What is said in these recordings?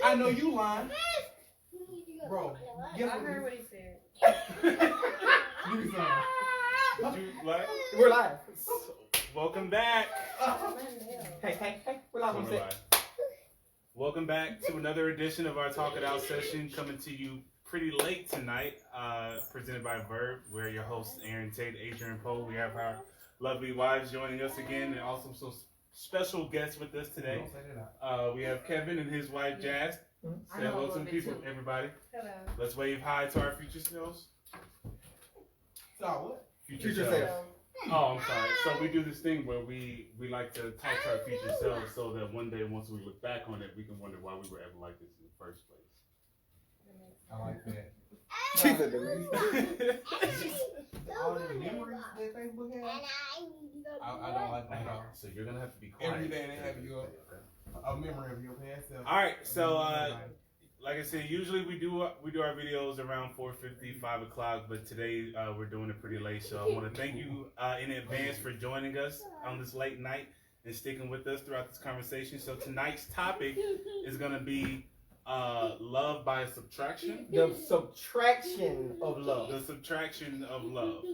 I know you lying. Bro, I heard what he said. Give me some. Did you like? We're live. Welcome back. Hey, we're live on We're set. live. Welcome back to another edition of our Talk It Out session, coming to you pretty late tonight, presented by VERB. We're your hosts, Aaron Tate, Adrian Poe. We have our lovely wives joining us again, and also some special guests with us today. We have Kevin and his wife, Jazz. Say hello to the people, everybody. Hello. Let's wave hi to our future selves. So what? Future self. Oh, I'm sorry. So we do this thing where we like to talk to our future selves so that one day, once we look back on it, we can wonder why we were ever like this in the first place. I like that. All the memories that Facebook has, I don't like that at all. So you're gonna have to be quiet. Every day they have a memory of your past self. All right. So like I said, usually we do our videos around 4:50, 5 o'clock, but today we're doing it pretty late. So I want to thank you in advance for joining us on this late night and sticking with us throughout this conversation. So tonight's topic is gonna be love by subtraction. The subtraction of love. The subtraction of love.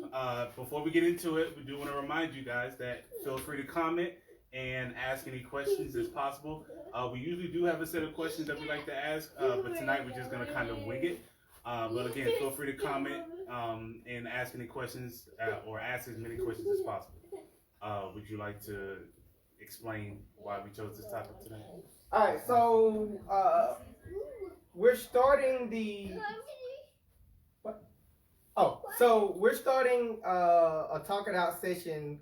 Before we get into it, we do want to remind you guys that feel free to comment and ask any questions as possible. We usually do have a set of questions that we like to ask, but tonight we're just going to kind of wing it. But again, feel free to comment and ask any questions or ask as many questions as possible. Would you like to explain why we chose this topic tonight? All right, so we're starting the. What? Oh, so we're starting a Talk It Out session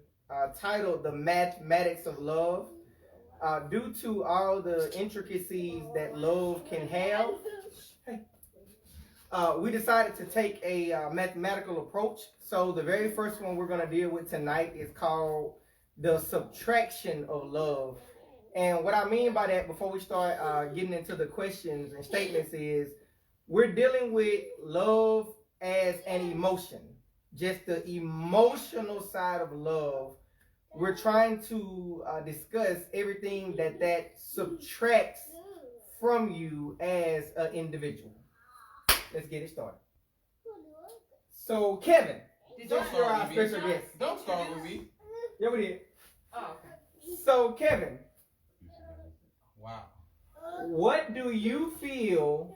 titled "The Mathematics of Love." Due to all the intricacies that love can have, we decided to take a mathematical approach. So the very first one we're going to deal with tonight is called the subtraction of love. And what I mean by that, before we start getting into the questions and statements, is we're dealing with love as an emotion, just the emotional side of love. We're trying to discuss everything that subtracts from you as an individual. Let's get it started. So, Kevin, Don't you're start our with me. special guest. Don't start with me. Yeah, we did. Oh, okay. So, Kevin, Wow. what do you feel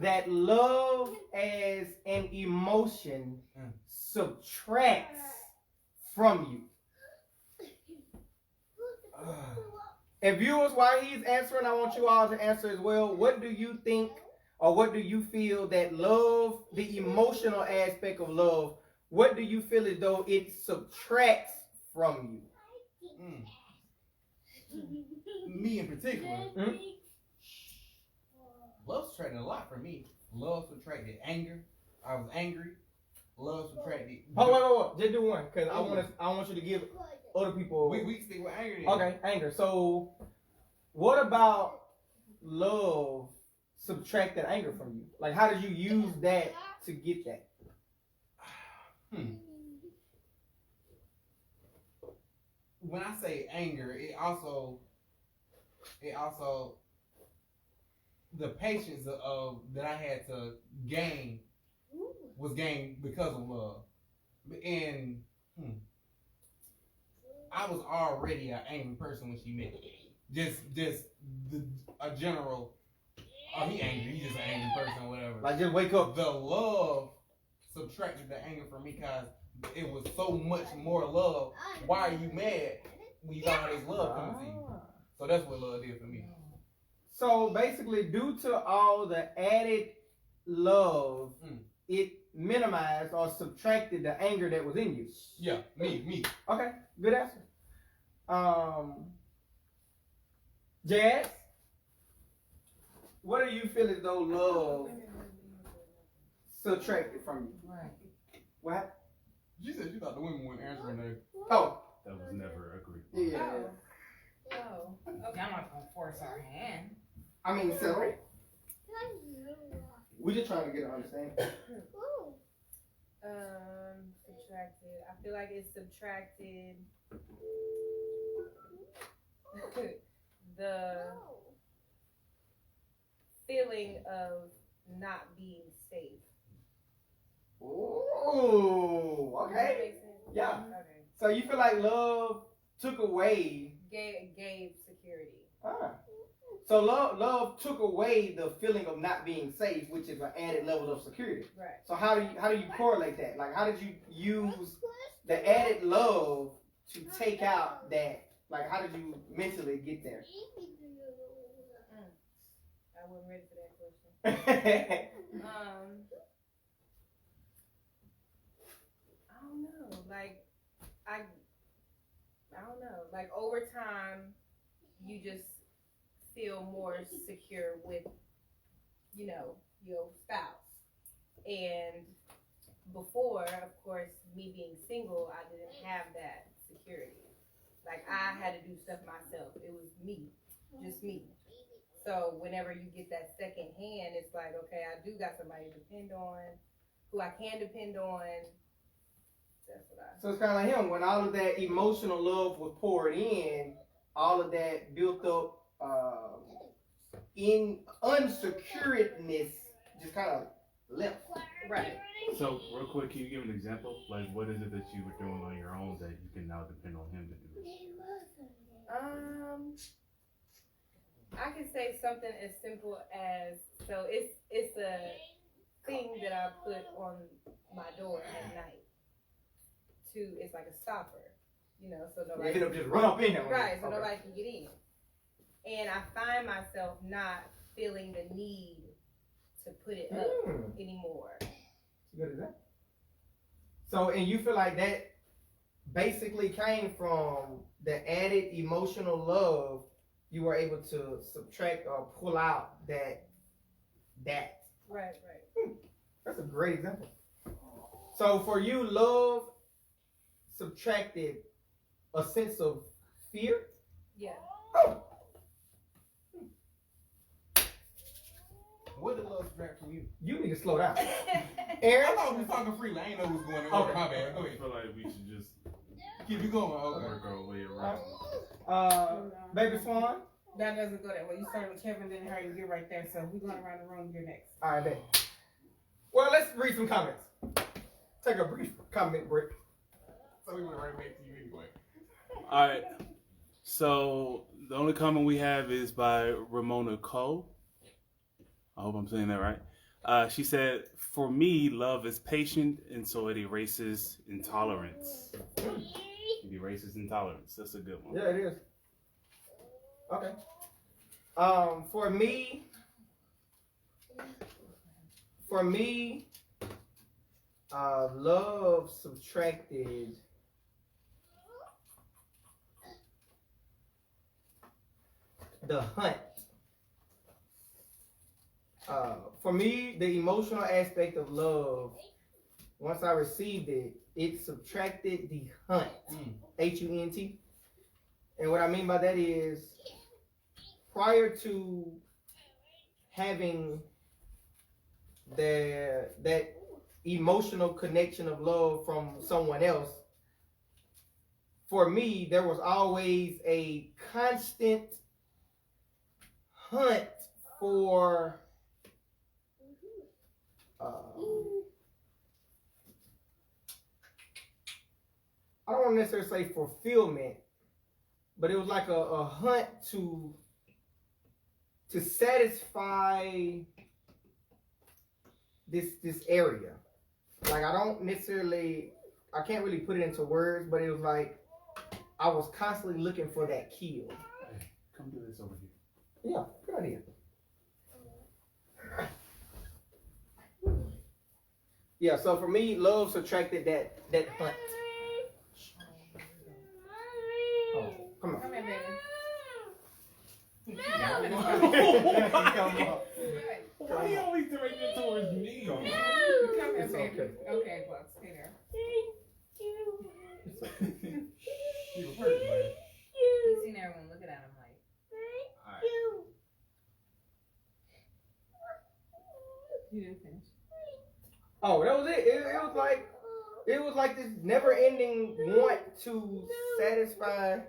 that love as an emotion subtracts from you? And viewers, while he's answering, I want you all to answer as well. What do you think, or what do you feel that love, the emotional aspect of love, what do you feel as though it subtracts from you? Me in particular, Hmm? love subtracted a lot from me. Love subtracted anger. I was angry. Love subtracted. Oh, wait. Just do one, because I want you to give other people. We stick with anger. Then. Okay, anger. So, what about love subtracted anger from you? Like, how did you use that to get that? When I say anger, it also the patience of that I had to gain was gained because of love. And I was already an angry person when she met me. Just a general. Oh, he angry. He just an angry person, or whatever. Like, just wake up. The love subtracted the anger from me because it was so much more love. Why are you mad when you got all this love coming to you? So that's what love did for me. So basically, due to all the added love, it minimized or subtracted the anger that was in you. Yeah, me. Okay, good answer. Jazz, what do you feel as though love subtracted from you? Right. What? You said you thought the women weren't answering that. Oh, That was never agreed. yeah. Oh. Okay, I'm not gonna force our hand. I mean, so we just trying to get an understanding. Subtracted. I feel like it's subtracted the feeling of not being safe. Ooh, Does that okay. make sense? Yeah. Okay. So you feel like love took away. Gave security. So love took away the feeling of not being safe, which is an added level of security. Right. So how do you correlate that? Like, how did you use the added love to take out that? Like, how did you mentally get there? I wasn't ready for that question. I don't know. Like, I don't know. Like, over time, you just feel more secure with, your spouse. And before, of course, me being single, I didn't have that security. Like, I had to do stuff myself. It was me, just me. So whenever you get that second hand, it's like, okay, I do got somebody to depend on, who I can depend on. That's what I. So it's kind of like him. When all of that emotional love was poured in, all of that built up in unsecuredness just kind of left. Right. So, real quick, can you give an example? Like, what is it that you were doing on your own that you can now depend on him to do? I can say something as simple as, so it's a thing that I put on my door at night. It's like a stopper, so nobody. You just run up in there. Right, so nobody can get in. And I find myself not feeling the need to put it up anymore. Good as that. So, and you feel like that basically came from the added emotional love you were able to subtract or pull out that. Right. That's a great example. So for you, love subtracted a sense of fear? Yeah. Oh. What did love subtract from you? You need to slow down. I Aaron? thought we was talking freely. I ain't know what was going on. Okay. My bad. Go I ahead. feel like we should just Keep it going. Okay. work our way around. Baby Swan? That doesn't go that way. You started with Kevin, then her, and you're right there. So we're going around the room. You're next. All right, bet. Well, let's read some comments. Take a brief comment break. So we went right back to you anyway. All right. So the only comment we have is by Ramona Cole. I hope I'm saying that right. She said, "For me, love is patient, and so it erases intolerance." It erases intolerance. That's a good one. Yeah, it is. Okay. For me, love subtracted the hunt. For me, the emotional aspect of love, once I received it, it subtracted the hunt. Hunt. And what I mean by that is, prior to having that emotional connection of love from someone else, for me, there was always a constant hunt for I don't want to necessarily say fulfillment, but it was like a hunt to satisfy this area. Like, I can't really put it into words, but it was like I was constantly looking for that kill. Hey, come do this over here. Yeah, good idea. Yeah, so for me, love subtracted that hunt. Oh, come on. Come here, baby. Come on. Why you always directed towards me? Come here, It's baby. okay. Okay, Buck, stay there. You were hurt, man. You seen everyone looking at him like. Alright. You didn't finish. Oh, that was it. It was like this never-ending want to satisfy.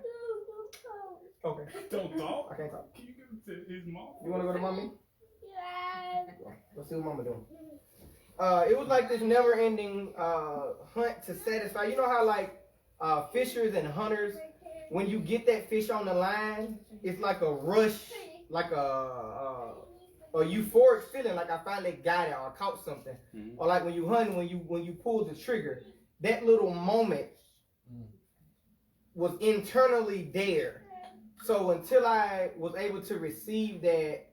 Okay, Don't talk. I can't talk. Can you give it to his mom? You want to go to mommy? Let's see what mama doing. It was like this never-ending hunt to satisfy. You know how like fishers and hunters, when you get that fish on the line, it's like a rush, like a euphoric feeling, like I finally got it or I caught something. Mm-hmm. Or like when you hunt, when you pull the trigger, that little moment was internally there. So until I was able to receive that,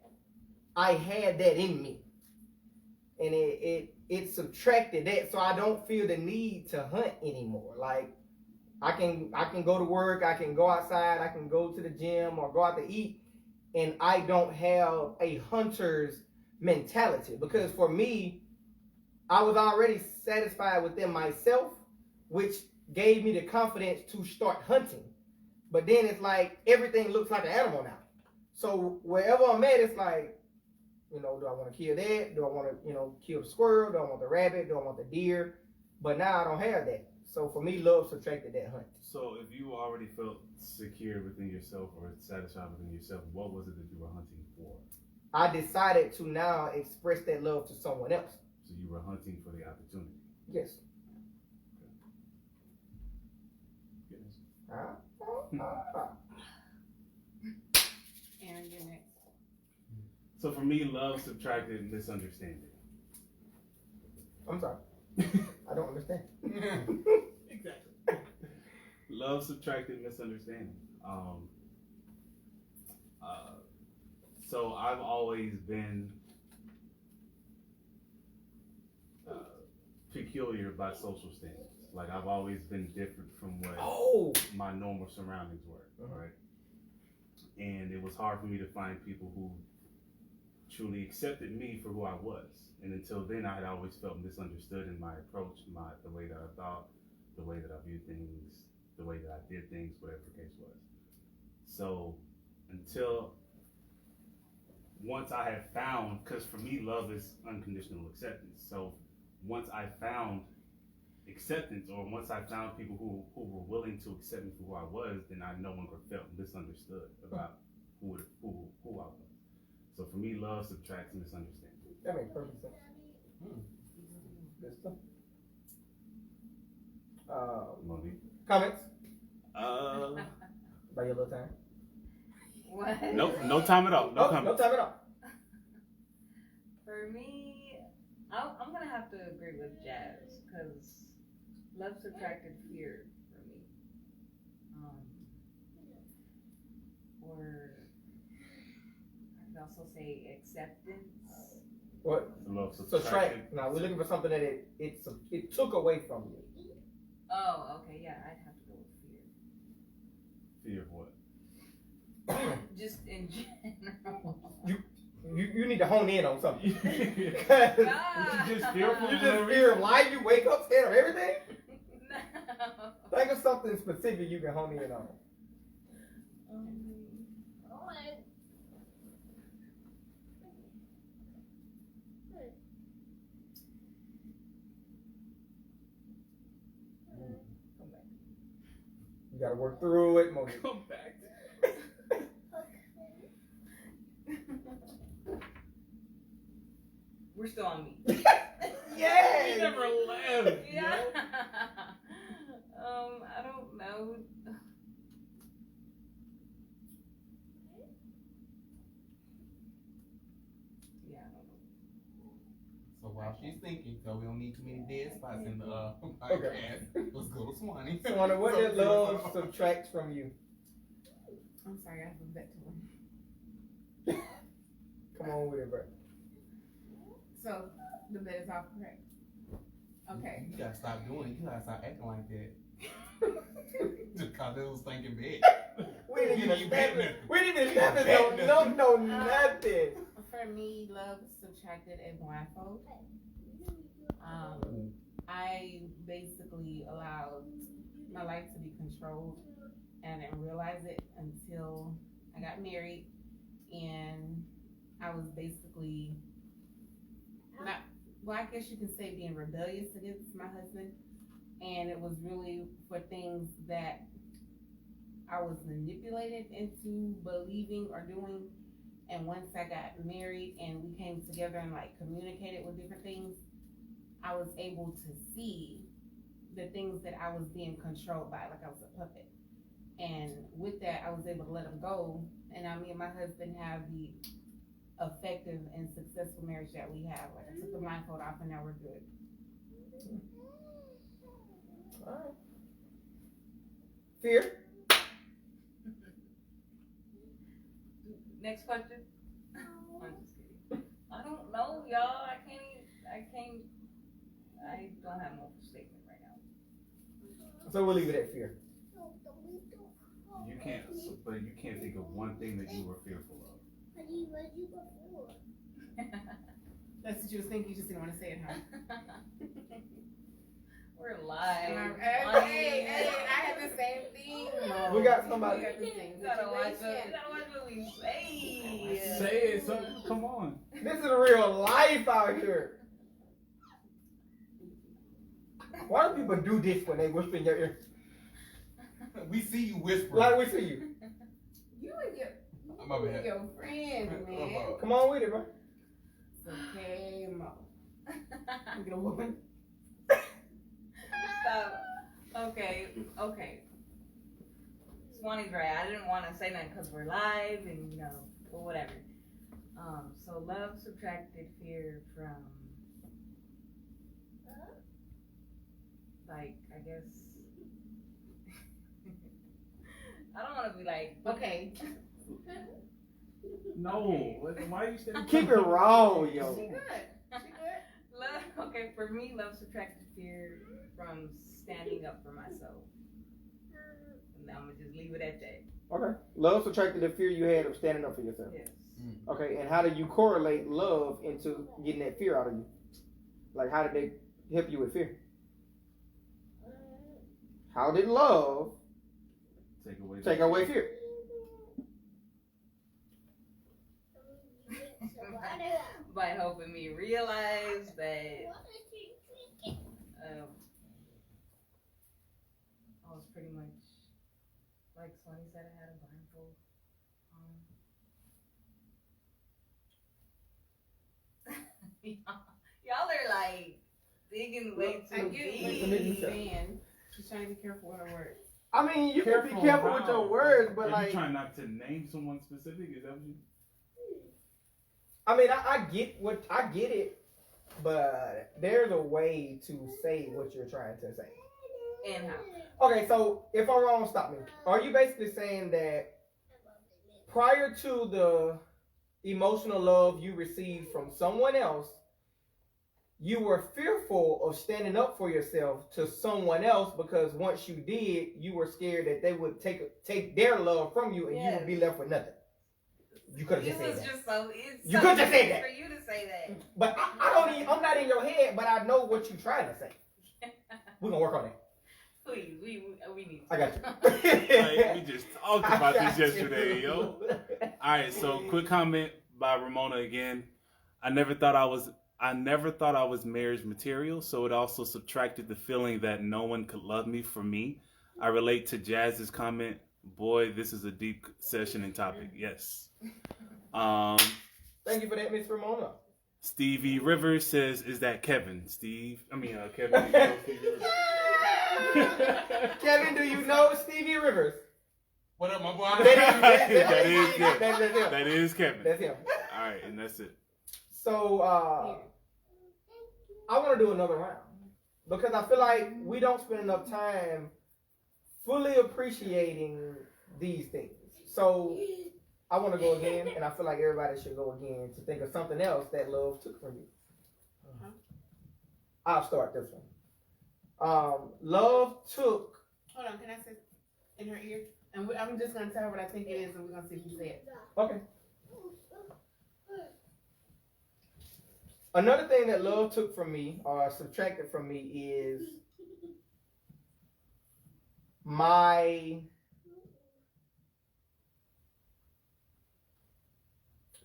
I had that in me. And it subtracted that, so I don't feel the need to hunt anymore. Like I can go to work, I can go outside, I can go to the gym or go out to eat, and I don't have a hunter's mentality. Because for me, I was already satisfied within myself, which gave me the confidence to start hunting. But then it's like everything looks like an animal now. So wherever I'm at, it's like, you know, do I want to kill that? Do I want to, you know, kill the squirrel? Do I want the rabbit? Do I want the deer? But now I don't have that. So for me, love subtracted that hunt. So if you already felt secure within yourself or satisfied within yourself, what was it that you were hunting for? I decided to now express that love to someone else. So you were hunting for the opportunity? Yes. Aaron, you're next. So for me, love subtracted misunderstanding. I'm sorry. I don't understand. Exactly. Love subtracted misunderstanding. So I've always been peculiar by social standards. Like I've always been different from what my normal surroundings were, right? And it was hard for me to find people who truly accepted me for who I was. And until then, I had always felt misunderstood in my approach, the way that I thought, the way that I viewed things, the way that I did things, whatever the case was. So until once I had found, because for me, love is unconditional acceptance. So once I found acceptance, or once I found people who were willing to accept me for who I was, then I no longer felt misunderstood about who I was. So for me, love subtracts misunderstanding. That makes perfect sense. Good stuff. Monique? Comments? By your little time? What? No time at all. No comments. No time at all. For me, I'm gonna have to agree with Jazz because love subtracted fear for me. Or I could also say acceptance. What? Love subtract. Now we're looking for something that it took away from you. Oh, okay, yeah, I'd have to go with fear. Fear of what? Just in general. You need to hone in on something. You just fearful. You just fear of life. You wake up scared of everything. No. Think of something specific you can hone in on. You gotta work through it. Come back. We're still on me. Yes! You never left. Yeah. I don't know. Yeah, I don't know. So while she's thinking, so we don't need too many dead spots in the podcast. Let's go to Swanee. Swanee, what did love subtract from you? I'm sorry, I have a bet to win. Come on with it, bro. So, the bet is all correct. Okay. You gotta stop doing it. You gotta stop acting like that. Just cause it was thinking bad. We didn't even establish no nothing. For me, love subtracted a blindfold. I basically allowed my life to be controlled, and I didn't realize it until I got married, and I was basically I guess you can say being rebellious against my husband, and it was really for things that I was manipulated into believing or doing, And once I got married and we came together and like communicated with different things, I was able to see the things that I was being controlled by, like I was a puppet. And with that, I was able to let them go. And now me and my husband have the effective and successful marriage that we have. Like I took the blindfold off and now we're good. All right. Fear? Next question. I'm just kidding. I don't know, y'all. I don't have no statement right now. So we'll leave it at fear. You can't, but you can't think of one thing that you were fearful of. That's what you was thinking, you just didn't want to say it, huh? We're live. Hey, I had the same thing. We got somebody. We got the same You gotta watch situation. what we say. Say it, so come on. This is real life out here. Why do people do this when they whisper in your ear? We see you whispering. Like we see you. You and My bad. your friend, man. Come on with it, bro. It's okay, Mo. You get a woman. Stop. Okay. Swanee's right. I didn't want to say that because we're live and or whatever. So love subtracted fear from, like, I guess. I don't want to be like, Okay. No, why are you saying? Keep it raw, She yo. good. love. Okay, for me, love subtracted fear from standing up for myself. And I'm gonna just leave it at that. Okay. Love subtracted the fear you had of standing up for yourself. Yes. Okay, and how do you correlate love into getting that fear out of you? Like, how did they help you with fear? How did love take away fear? By helping me realize that I was pretty much, like Sonny said, I had a blindfold. Y'all are like digging way I too get what deep. she's saying. She's trying to be careful with her words. I mean, you can be careful with your words, but Are like, you trying not to name someone specific? Is that what you? I mean, I get it, but there's a way to say what you're trying to say. And how? Okay, so if I'm wrong, stop me. Are you basically saying that prior to the emotional love you received from someone else, you were fearful of standing up for yourself to someone else because once you did, you were scared that they would take their love from you and you would be left with nothing. You could have just said that. You could just say that. For you to say that. But I'm not in your head, but I know what you're trying to say. We're gonna work on that. Please, we need to. I got you. Like, we just talked about this yesterday, yo. All right, so quick comment by Ramona again. I never thought I was marriage material, so it also subtracted the feeling that no one could love me for me. I relate to Jazz's comment. Boy, this is a deep session and topic. Yes. Thank you for that, Miss Ramona. Stevie Rivers says, "Is that Kevin?" Kevin. You know Stevie Rivers? Kevin, do you know Stevie Rivers? What up, my boy? That is him. That is Kevin. That's him. All right, and that's it. So, I want to do another round because I feel like we don't spend enough time fully appreciating these things. So, I want to go again, and I feel like everybody should go again to think of something else that love took from you. I'll start this one. Love took. Hold on, can I say in her ear? And I'm just going to tell her what I think it is, and we're going to see if you say it. Okay. Another thing that love took from me or subtracted from me is my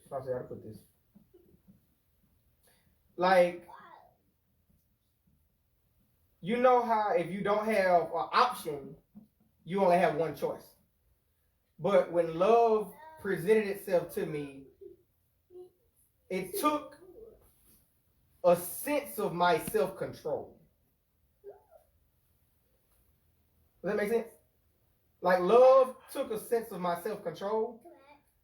how to put this. Like, you know how if you don't have an option, you only have one choice. But when love presented itself to me, it took a sense of my self-control. Does that make sense? Like love took a sense of my self-control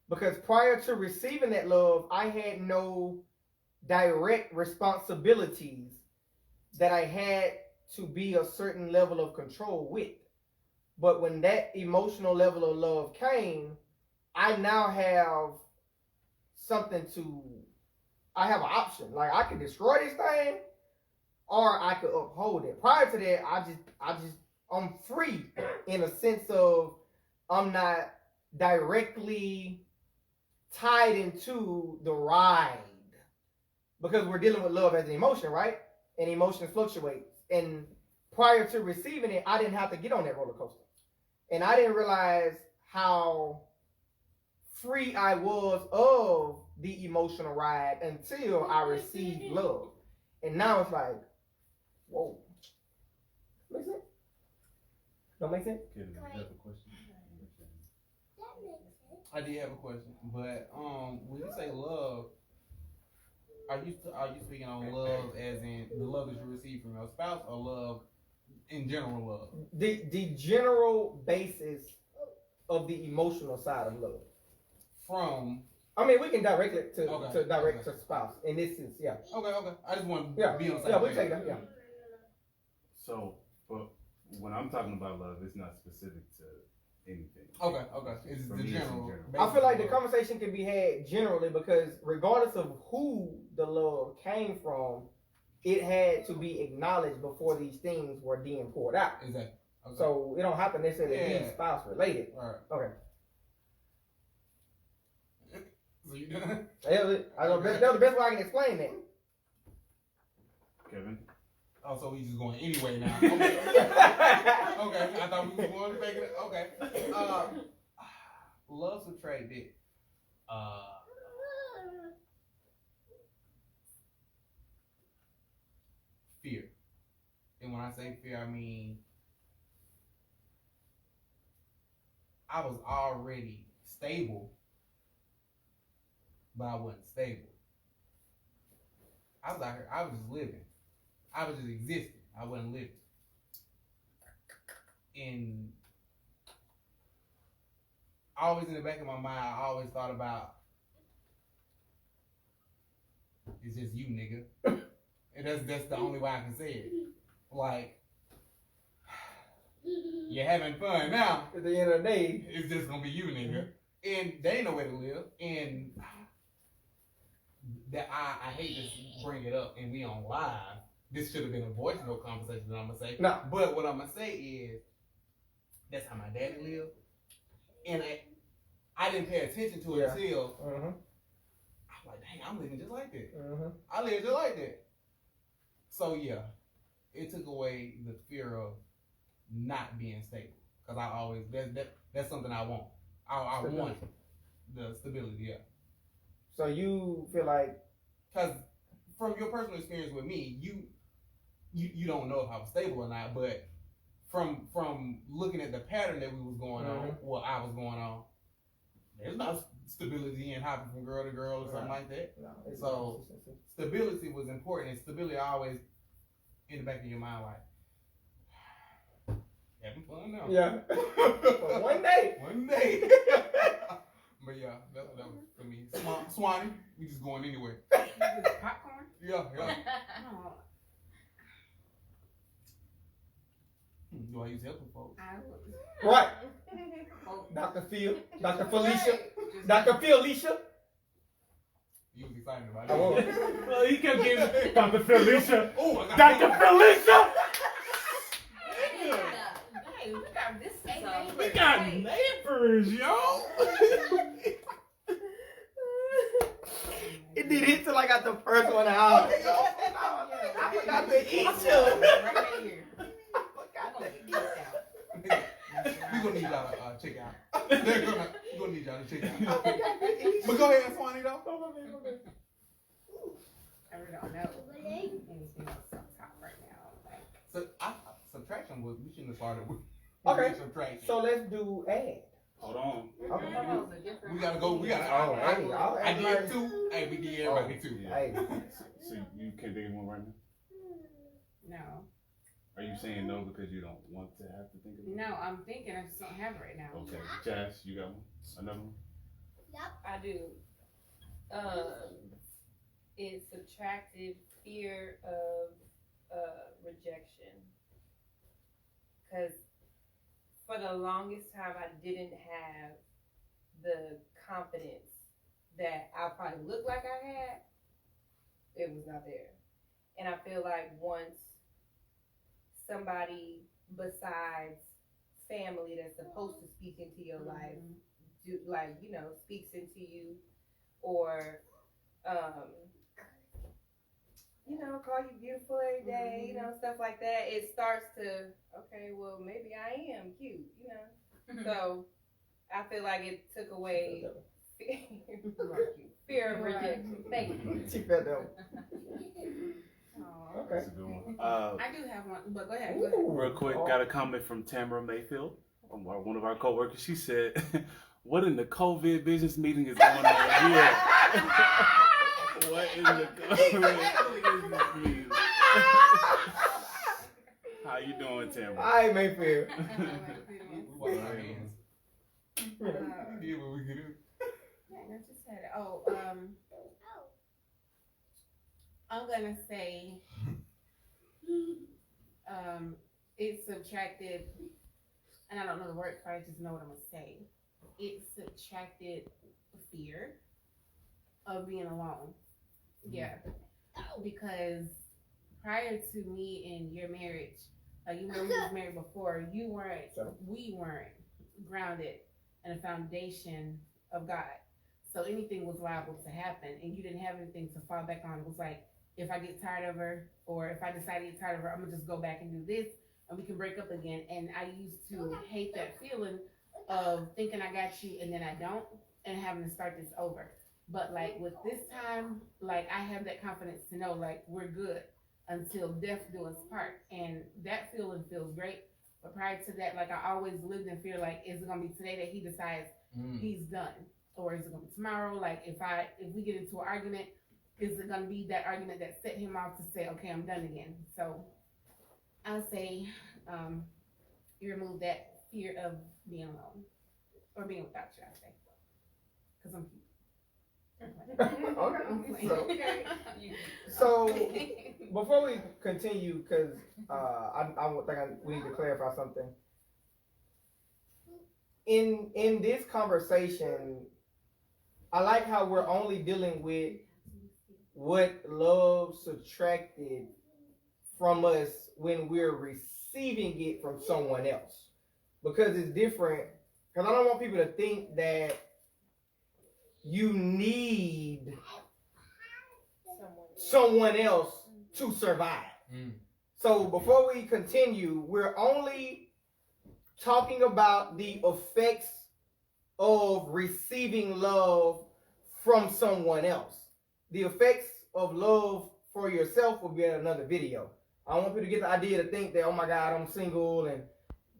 because prior to receiving that love, I had no direct responsibilities that I had to be a certain level of control with. But when that emotional level of love came, I now have something I have an option. Like I could destroy this thing or I could uphold it. Prior to that, I'm free in a sense of I'm not directly tied into the ride because we're dealing with love as an emotion, right? And emotions fluctuate. And prior to receiving it, I didn't have to get on that roller coaster. And I didn't realize how free I was of the emotional ride until I received love. And now it's like, whoa. Make sense? Don't make sense? Kevin, you have a question? I did have a question, but when you say love, are you speaking on love as in the love that you receive from your spouse, or love in general love? The general basis of the emotional side of love. I mean, we can direct it to spouse in this sense, yeah. Okay. I just want to be on the same Yeah, we page. take that, yeah. So, but when I'm talking about love, it's not specific to anything. Okay. It's For the me, it's in general. general. I feel like the conversation can be had generally because regardless of who the love came from, it had to be acknowledged before these things were being poured out. Exactly. Okay. So it don't have to necessarily be spouse related. All right. Okay. So you done? That's the best way I can explain that. Kevin? Oh, so we just going anyway now. Okay. Okay. I thought we was going to make it. Okay. Love subtracted. Fear. And when I say fear, I mean I was already stable, but I wasn't stable. I was out here, I was just living. I was just existing. I wasn't living. And always in the back of my mind, I always thought about, it's just you, nigga. And that's the only way I can say it. Like, you're having fun now. At the end of the day, It's just gonna be you, nigga. And they ain't no way to live. And that I hate to bring it up and we on live. This should have been a voice note conversation that I'm gonna say. No. But what I'm gonna say is that's how my daddy lived. And I didn't pay attention to it until I'm like, dang, I'm living just like that. I live just like that. So yeah, it took away the fear of not being stable. Cause I always that's something I want. I want the stability, yeah. So you feel like, Cause from your personal experience with me, you don't know if I was stable or not, but from looking at the pattern that we was going on, what I was going on, there's no stability in hopping from girl to girl or something like that. no, So stability was important, and stability always in the back of your mind, like having fun now. yeah. One day. One day. But yeah, that was for me. Swanee, we just going anywhere. Popcorn? Yeah. Oh, Do I use helping folks? I would. Right. Oh, Dr. Phil, Dr. Felicia, Dr. Felicia. You was excited about I it. was. Well, he kept giving Dr. Felicia. Oh, I got Dr. Felicia! Hey, we got this stuff. We got neighbors, yo! It did hit till I got the first one out. I forgot to eat you. Right here. I forgot to eat We're gonna need y'all to check out. We're gonna need y'all to check out. But go ahead, Swanee, though. I really don't know anything else on top right now. Like, So subtraction was we shouldn't have started with. Okay. Subtraction. So let's do add. Hold on. Okay. We gotta go. We gotta. Oh, hey, y'all I act did like- 2. Hey, we did everybody 2. Yeah. Hey. So you can't think of one right now? No. Are you saying no because you don't want to have to think of it? No, I'm thinking, I just don't have it right now. Okay. Jazz, you got one? Another one? I do. It's subtracted fear of rejection. Because for the longest time, I didn't have the confidence that I probably looked like I had. It was not there. And I feel like once somebody besides family that's supposed to speak into your life, do, like, you know, speaks into you, or you know, call you beautiful every day, you know, stuff like that, it starts to, okay, well, maybe I am cute, you know. So I feel like it took away fear of rejection. Thank you. She felt that one. Aw. Okay. That's a good one. I do have one, but go ahead. Real quick, got a comment from Tamara Mayfield, one of our coworkers. She said, "What in the COVID business meeting is going on here? What in the COVID business meeting?" How you doing, Tamara? I Mayfield. We wash our hands. We did what we could do. I just said it. Oh, I'm gonna say, it subtracted, and I don't know the word, but I just know what I'm gonna say. It subtracted fear of being alone. Yeah, because prior to me and your marriage, like you know, we was married before. We weren't grounded in a foundation of God. So anything was liable to happen, and you didn't have anything to fall back on. It was like, if I get tired of her, or if I decide to get tired of her, I'm gonna just go back and do this, and we can break up again. And I used to hate that feeling of thinking I got you, and then I don't, and having to start this over. But like with this time, like I have that confidence to know, like we're good until death do us part, and that feeling feels great. But prior to that, like I always lived in fear, like is it gonna be today that he decides he's done? Or is it gonna be tomorrow? Like if we get into an argument, is it gonna be that argument that set him off to say, okay, I'm done again? So I'll say you remove that fear of being alone or being without you. I say because I'm Okay. So before we continue, because we need to clarify something. In this conversation, I like how we're only dealing with what love subtracted from us when we're receiving it from someone else, because it's different. Because I don't want people to think that you need someone else to survive. So before we continue, we're only talking about the effects of receiving love from someone else. The effects of love for yourself will be in another video. I want people to get the idea to think that, oh my God, I'm single and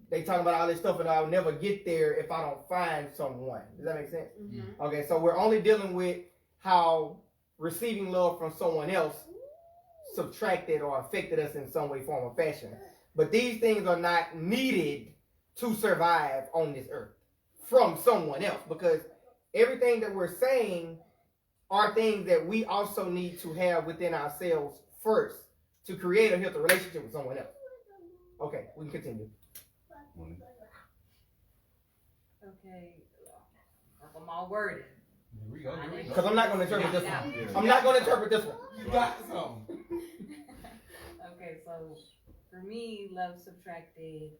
they talking about all this stuff and I'll never get there if I don't find someone. Does that make sense? Mm-hmm. Okay, so we're only dealing with how receiving love from someone else subtracted or affected us in some way, form, or fashion. But these things are not needed to survive on this earth from someone else, because everything that we're saying are things that we also need to have within ourselves first to create a healthy relationship with someone else. Okay, we can continue. Okay, I'm all worded. Here we go. Because I'm not going to interpret this one. I'm not going to interpret this one. You got some. Okay, so for me, love subtracted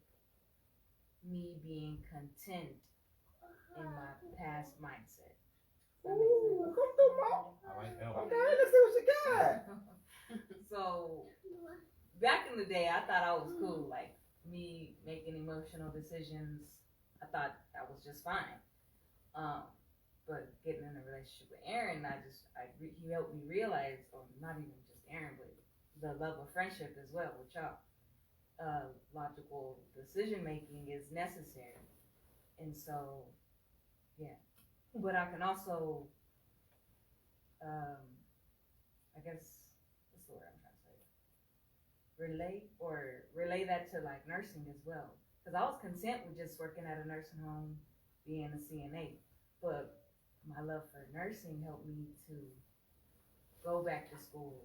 me being content in my past mindset. That makes sense. Come through, Mom. I like that Okay, one. let's see what you got. So back in the day, I thought I was cool. Like me making emotional decisions, I thought that was just fine. But getting in a relationship with Aaron, he helped me realize, or not even just Aaron, but the love of friendship as well with y'all. Logical decision making is necessary, and so Yeah, but I can also, I guess, what's the word I'm trying to say? Relay that to like nursing as well. Because I was content with just working at a nursing home, being a CNA, but my love for nursing helped me to go back to school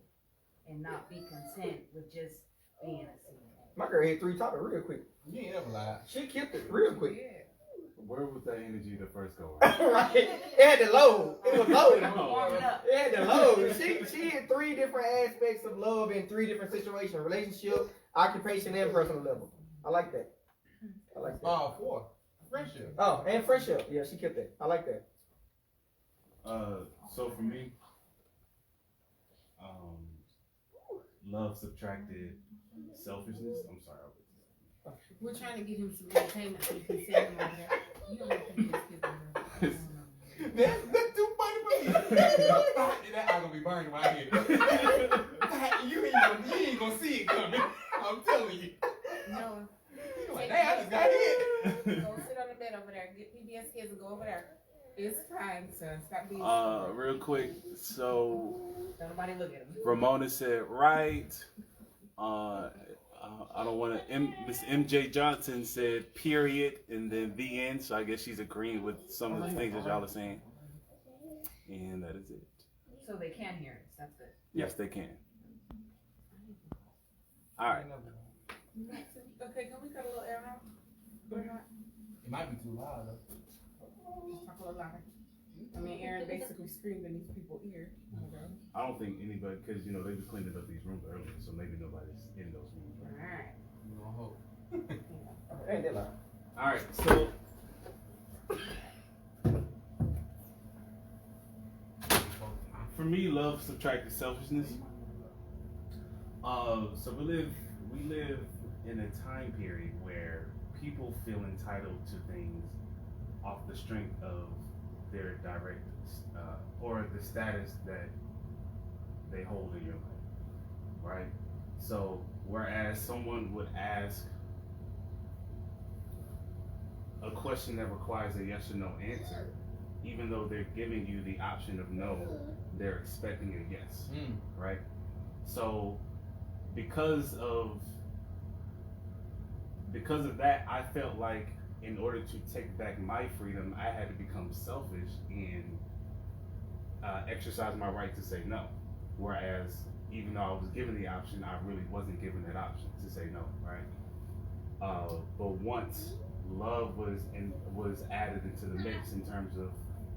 and not be content with just being a CNA. My girl hit 3 topics real quick. You ain't never lied. She killed it real quick. Yeah. Where was that energy the first go? Right. It had to load. It was loaded. Warming up. It had to load. She had 3 different aspects of love in 3 different situations: relationship, occupation, and personal level. I like that. I like that. 4. Friendship. Oh, and friendship. Yeah, she kept that. I like that. So for me, love subtracted selfishness. I'm sorry. We're trying to get him some entertainment so he can send him over there. You don't have to do this. That's too funny for me. That I'm gonna be burned when I hear it. You ain't gonna see it coming. I'm telling you. No. You like, damn, I just got hit. Go sit on the bed over there. Get PBS kids and go over there. It's fine, son. Stop being Real quick. So Don't nobody look at him. Ramona said right. I don't want to. Miss MJ Johnson said period and then the end. So I guess she's agreeing with some of the things that y'all are saying. And that is it. So they can hear us. That's good. Yes, they can. All right. Okay, can we cut a little air out? It might be too loud though. Just talk a little louder. I mean, Aaron basically screamed in these people's ear. I don't think anybody, because you know they just cleaned up these rooms earlier, so maybe nobody's in those rooms. Alright. You gonna hope. Ain't that loud? All right, so for me, love subtracted selfishness. So we live in a time period where people feel entitled to things off the strength of their direct or the status that they hold in your life, right? So whereas someone would ask a question that requires a yes or no answer, even though they're giving you the option of no, they're expecting a yes, right? So because of that, I felt like in order to take back my freedom, I had to become selfish and exercise my right to say no. Whereas, even though I was given the option, I really wasn't given that option to say no, right? But once love was added into the mix in terms of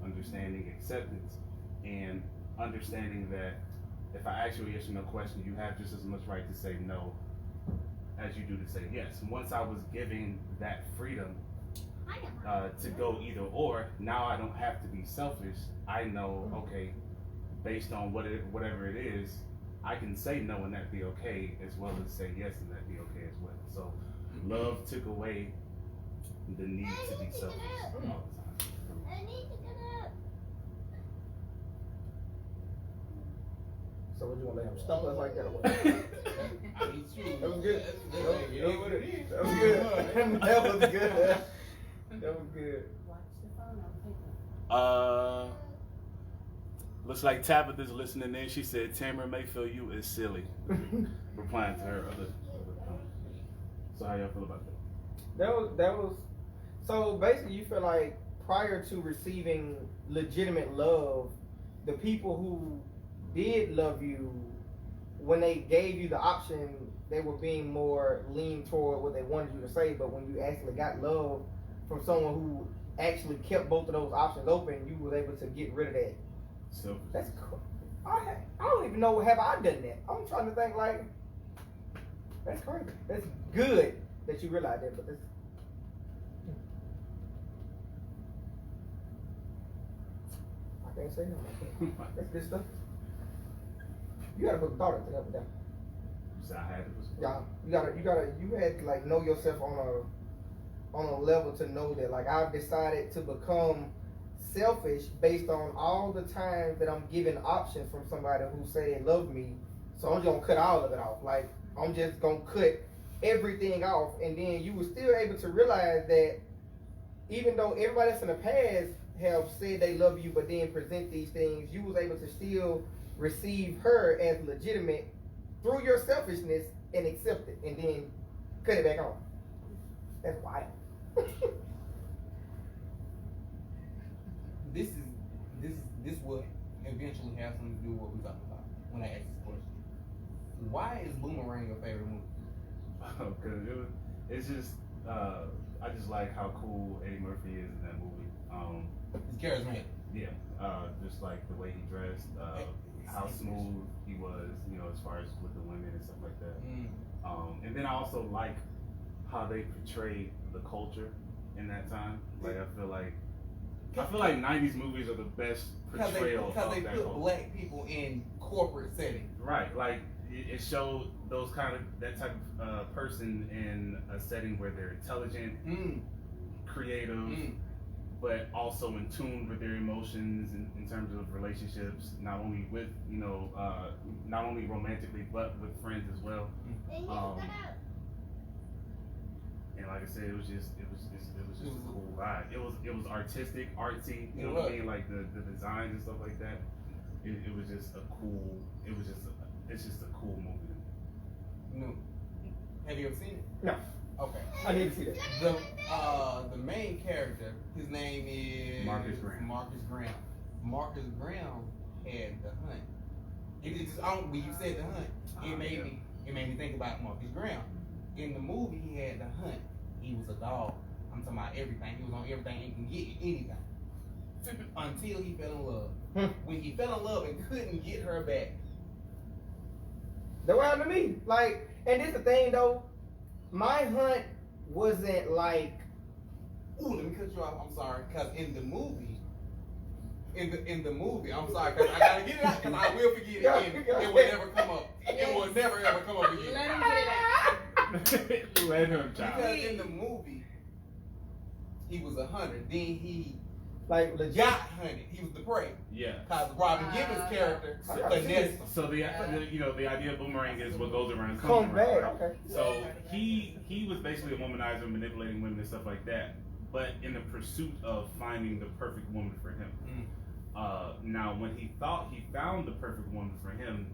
understanding acceptance and understanding that if I ask you a yes or no question, you have just as much right to say no as you do to say yes. Once I was given that freedom to go either or, now I don't have to be selfish. I know, okay, based on whatever it is, I can say no and that be okay, as well as say yes and that be okay as well. So love took away the need to be selfish all the time. So what you want to let him stump us like that or what? I need you. That was good. It is what it is. That was good. That was good. That was good. Watch the phone. I'll take it. Looks like Tabitha's listening in. She said Tamara Mayfield, you is silly. Replying to her other comment. So how y'all feel about that? That was so basically you feel like prior to receiving legitimate love, the people who did love you, when they gave you the option, they were being more lean toward what they wanted you to say. But when you actually got love from someone who actually kept both of those options open, you were able to get rid of that. So That's cool. I don't even know, have I done that? I'm trying to think like, that's crazy. That's good that you realize that, but that's, I can't say nothing. That's good stuff. You gotta put thought into that with that. So I had to put some Yeah, you had to like know yourself on a level to know that like I've decided to become selfish based on all the times that I'm given options from somebody who say they love me. So I'm just gonna cut all of it off. Like I'm just gonna cut everything off, and then you were still able to realize that even though everybody else in the past have said they love you, but then present these things, you was able to still receive her as legitimate through your selfishness and accept it, and then cut it back on. That's wild. This will eventually have something to do with what we talked about when I asked this question. Why is Boomerang your favorite movie? Because it's just I just like how cool Eddie Murphy is in that movie. It's charismatic. Yeah, just like the way he dressed, how smooth he was, you know, as far as with the women and stuff like that. And then I also like how they portrayed the culture in that time. Like I feel like 90s movies are the best portrayal because they of that put culture. black people in corporate settings. Right, like it showed that type of person in a setting where they're intelligent, creative, but also in tune with their emotions in terms of relationships, not only with not only romantically but with friends as well. And like I said, it was just a cool vibe. It was artistic, artsy. You know what I mean? Like the designs and stuff like that. It was just a cool. It's just a cool movie. No. Have you ever seen it? No. Okay. I need to see that. The main character, his name is Marcus Graham. Marcus Graham had the hunt. When you said the hunt, it made me think about Marcus Graham. In the movie, he had the hunt. He was a dog. I'm talking about everything. He was on everything and can get anything. Until he fell in love. When he fell in love and couldn't get her back. That what happened to me. Like, and this the thing though, my hunt wasn't like. Ooh, let me cut you off. I'm sorry, cause in the movie, I'm sorry, cause I gotta get it out, cause I will forget it, and it will never come up. It will never ever come up again. Let him get it out. Let him try. Because in the movie, he was a hunter. Then he like legit. got hunted. He was the prey. Yeah. Cause Robin Gibbons' character finessed him. So the idea of Boomerang is what goes around Come comes back. around. Okay. So he was basically a womanizer, manipulating women and stuff like that. But in the pursuit of finding the perfect woman for him. Now when he thought he found the perfect woman for him,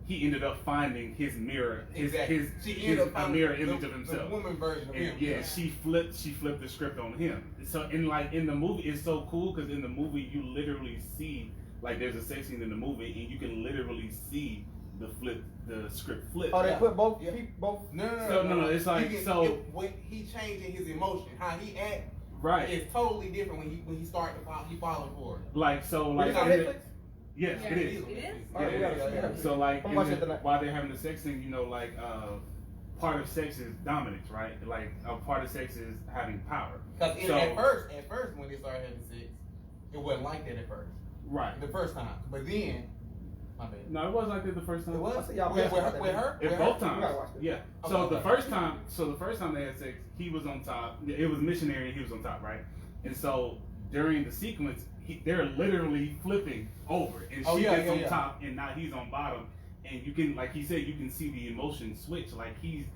he ended up finding his mirror, a mirror image of himself. The woman version of him. Yeah, she flipped the script on him. So in the movie, it's so cool because in the movie you literally see, like, there's a sex scene in the movie and you can literally see the script flip. Oh, they put both Yeah. both. No. It's like when he changing his emotion, how he act, right. is totally different when he started he falling for it. Like so, like Is it on Netflix? yes, Yeah, it is. It is? Yeah. So like I'm watching it tonight. while they're having the sex scene, you know, like part of sex is dominance, right? Like a part of sex is having power. Because So- at first when they started having sex, it wasn't like that at first. Right. The first time, but then, my bad. No, it wasn't like that the first time. It was I see y'all with passing her. With her. It With both her? times. You gotta watch it. Yeah. Okay, So the okay. first time they had sex, he was on top. It was missionary and he was on top, right? And so during the sequence, they're literally flipping over, and she gets on top, and now he's on bottom. And you can, like he said, you can see the emotion switch. Like he's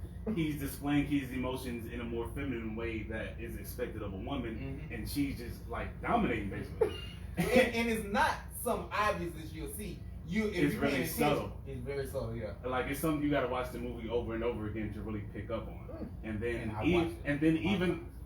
displaying his emotions in a more feminine way that is expected of a woman, and she's just like dominating basically. and it's not some obvious that you'll see. It's really subtle. It's very subtle, yeah. Like it's something you got to watch the movie over and over again to really pick up on. And then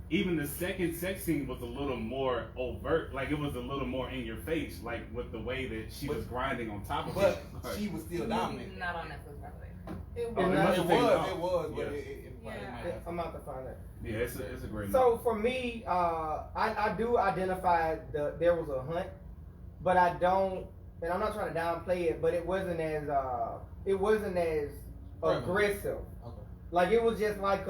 even the second sex scene was a little more overt. Like it was a little more in your face, like with the way that she was grinding on top of But him. she was still dominant. Not on Netflix, by the way. It Oh, was. It was, but Yeah. it might Yeah. have I'm about to find that. Yeah, it's a great movie. So for me, I do identify there was a hunt, but I don't, and I'm not trying to downplay it, but it wasn't as aggressive. Okay. Like it was just like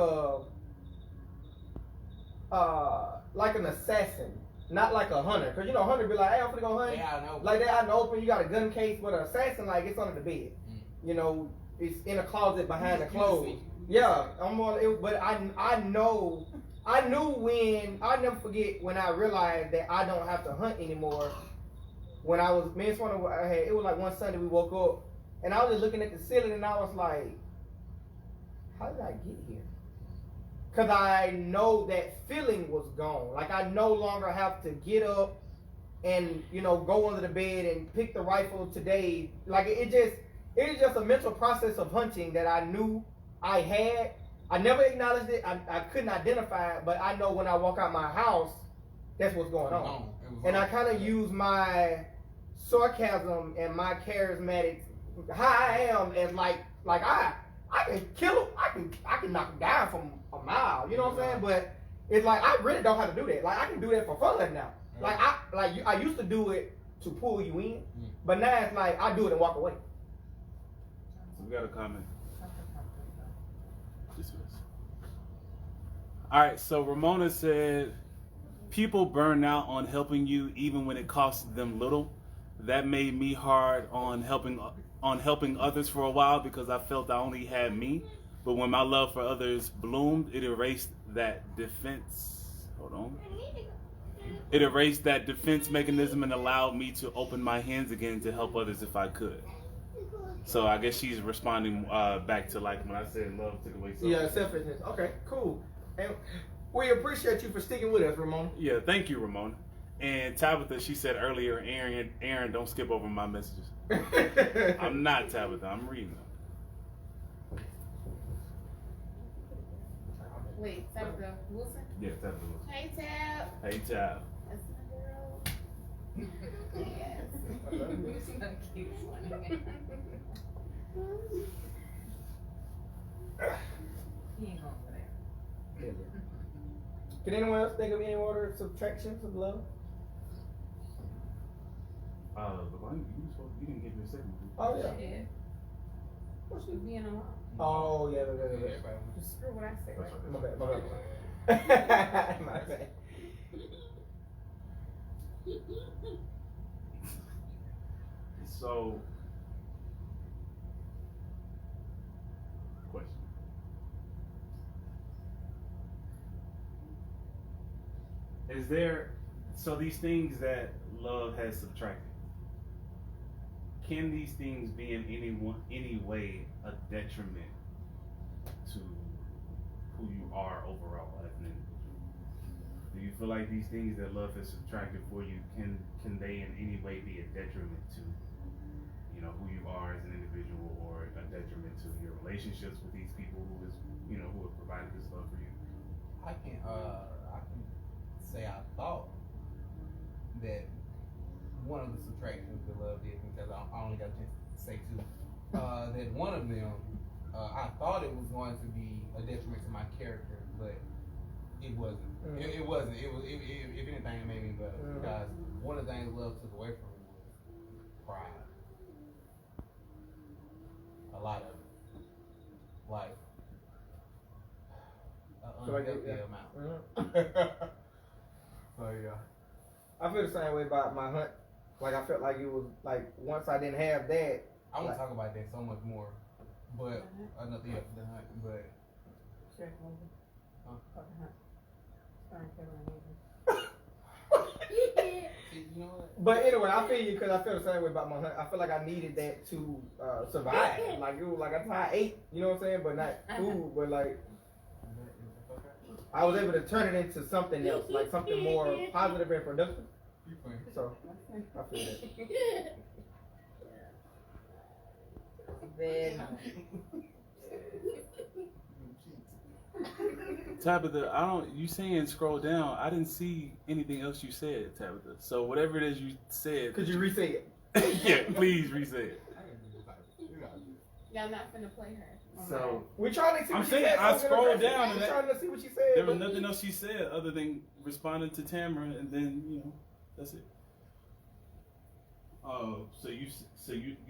an assassin, not like a hunter. Cause you know, a hunter be like, hey, I'm gonna go hunt. Yeah, I know. Like that out in the open, you got a gun case, but an assassin, like it's under the bed. You know, it's in a closet behind the clothes. Yeah, I'm more. But I know. I knew when. I never forget when I realized that I don't have to hunt anymore. When I was, me and Swan, it was like one Sunday we woke up, and I was just looking at the ceiling, and I was like, how did I get here? because I know that feeling was gone. Like I no longer have to get up and go under the bed and pick the rifle today. Like it is just a mental process of hunting that I knew I had. I never acknowledged it. I couldn't identify it, but I know when I walk out my house, that's what's going on. And I kind of use my sarcasm and my charismatic, how I am, as like I can kill him. I can knock him down from a mile. You know what I'm saying? But it's like I really don't have to do that. Like I can do that for fun now. Like I used to do it to pull you in, but now it's like I do it and walk away. We got a comment. All right, so Ramona said, people burn out on helping you even when it costs them little. That made me hard on helping others for a while because I felt I only had me. But when my love for others bloomed, it erased that defense. Hold on. It erased that defense mechanism and allowed me to open my hands again to help others if I could. So I guess she's responding back to like when I said love took away selfishness. Yeah, selfishness. Okay, cool. And we appreciate you for sticking with us, Ramona. Yeah, thank you, Ramona. And Tabitha, she said earlier, Aaron, don't skip over my messages. I'm not Tabitha, I'm reading them. Wait, Tabitha Wilson? Yeah, Tabitha Wilson. Hey, Tab. Hey, Tab. That's my girl. Yes. You're so cute. He ain't going over there. Can anyone else think of any other subtractions of love? You didn't give me a second. Oh yeah. Yeah. What's you being alone? Oh yeah. Screw what I said. My bad. My bad. So, question. Is there, so these things that love has subtracted, can these things be in any way a detriment to who you are overall as an individual? Do you feel like these things that love has subtracted for you, can they in any way be a detriment to who you are as an individual, or a detriment to your relationships with these people who have provided this love for you? I can say I thought that one of the subtractions that love did, because I only got a chance to say two, that one of them, I thought it was going to be a detriment to my character, but it wasn't. It wasn't. It was. If anything, it made me better, because one of the things love took away from me was pride. A lot of it, like an unhealthy amount. So yeah, I feel the same way about my hunt. Like I felt like it was like once I didn't have that. I want to talk about that so much more, but another the hunt, but. Sure. You know what? But anyway, I feel you because I feel the same way about my hunt. I feel like I needed that to survive. Like it was like I ate, you know what I'm saying, but not food, but like I was able to turn it into something else, like something more positive and productive. So I feel that. Very Tabitha, you saying scroll down. I didn't see anything else you said, Tabitha. So whatever it is you said. Could you re-say it? Yeah, please re-say it. Y'all not finna play her. So we're trying to see what I'm she saying said. I scrolled down and we're trying to see what she said. there was nothing else she said other than responding to Tamara, and then that's it. So you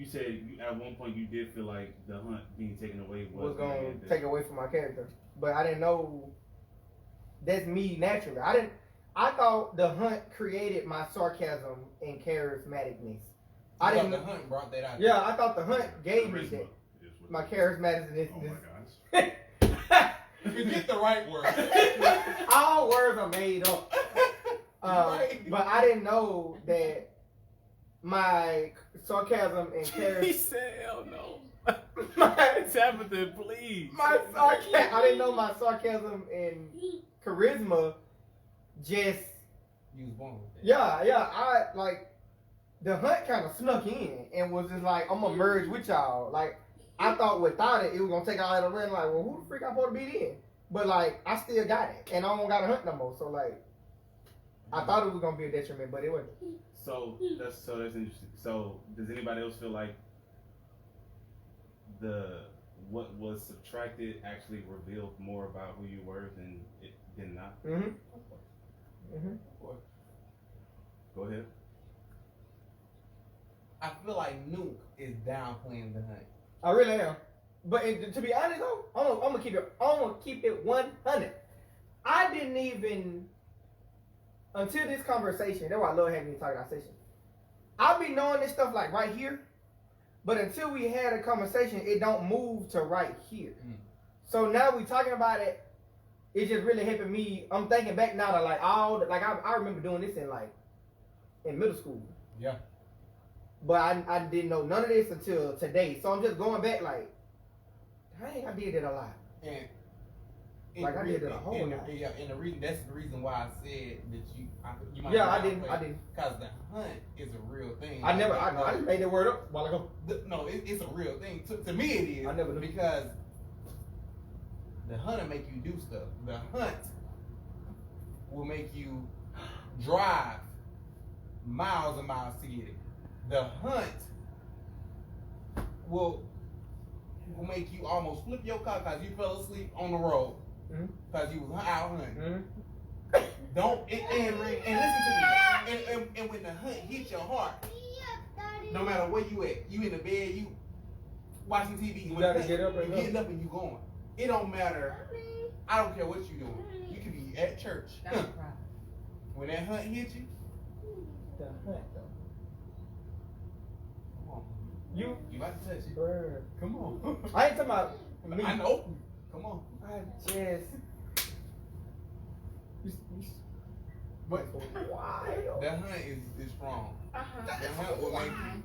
said at one point you did feel like the hunt being taken away was going to take away from my character, but I didn't know that's me naturally. I thought the hunt created my sarcasm and charismaticness. I didn't. The hunt brought that out. Yeah, I thought the hunt gave me that. My charismaticness. Oh my gosh. You get the right word. All words are made up. But I didn't know that my sarcasm and charisma. He said, "Hell no." Tabitha, please. My sarcasm. I didn't know my sarcasm and charisma. Just You was born with that. yeah. I like the hunt kind of snuck in and was just like, I'm gonna merge with y'all. Like I thought without it, it was gonna take all the run. Like, well, who the freak I'm supposed to be then? But like, I still got it, and I don't got to hunt no more. So like, I thought it was gonna be a detriment, but it wasn't. So that's interesting. So does anybody else feel like what was subtracted actually revealed more about who you were than it did not? Mm-hmm. Go ahead. I feel like Nuke is downplaying the hunt. I really am. But to be honest though, I'm gonna keep it 100. I didn't even until this conversation. That's why I love having these talking sessions. I be knowing this stuff like right here, but until we had a conversation, it don't move to right here. So now we talking about it. It's just really helping me. I'm thinking back now to like I remember doing this in middle school. Yeah. But I didn't know none of this until today. So I'm just going back like, dang, I did it a lot. And Like I did it a whole lot. Yeah, and that's the reason why I said that you might. Yeah, I didn't. Because the hunt is a real thing. I just made that word up a while ago. No, it's a real thing. To me, it is. I never knew. Because the hunt will make you do stuff. The hunt will make you drive miles and miles to get it. The hunt will make you almost flip your car because you fell asleep on the road because you was out hunting. Don't and listen to me. And when the hunt hits your heart, no matter where you at, you in the bed, you watching TV. You gotta get up and you getting up and you going. It don't matter. I don't care what you doing. You can be at church. That's a problem. When that hunt hits you, The hunt though. come on. You about to touch it. Bruh. Come on. I ain't talking about me. I know. Come on. I just But wild. that hunt is strong. Uh-huh. That hunt will make you.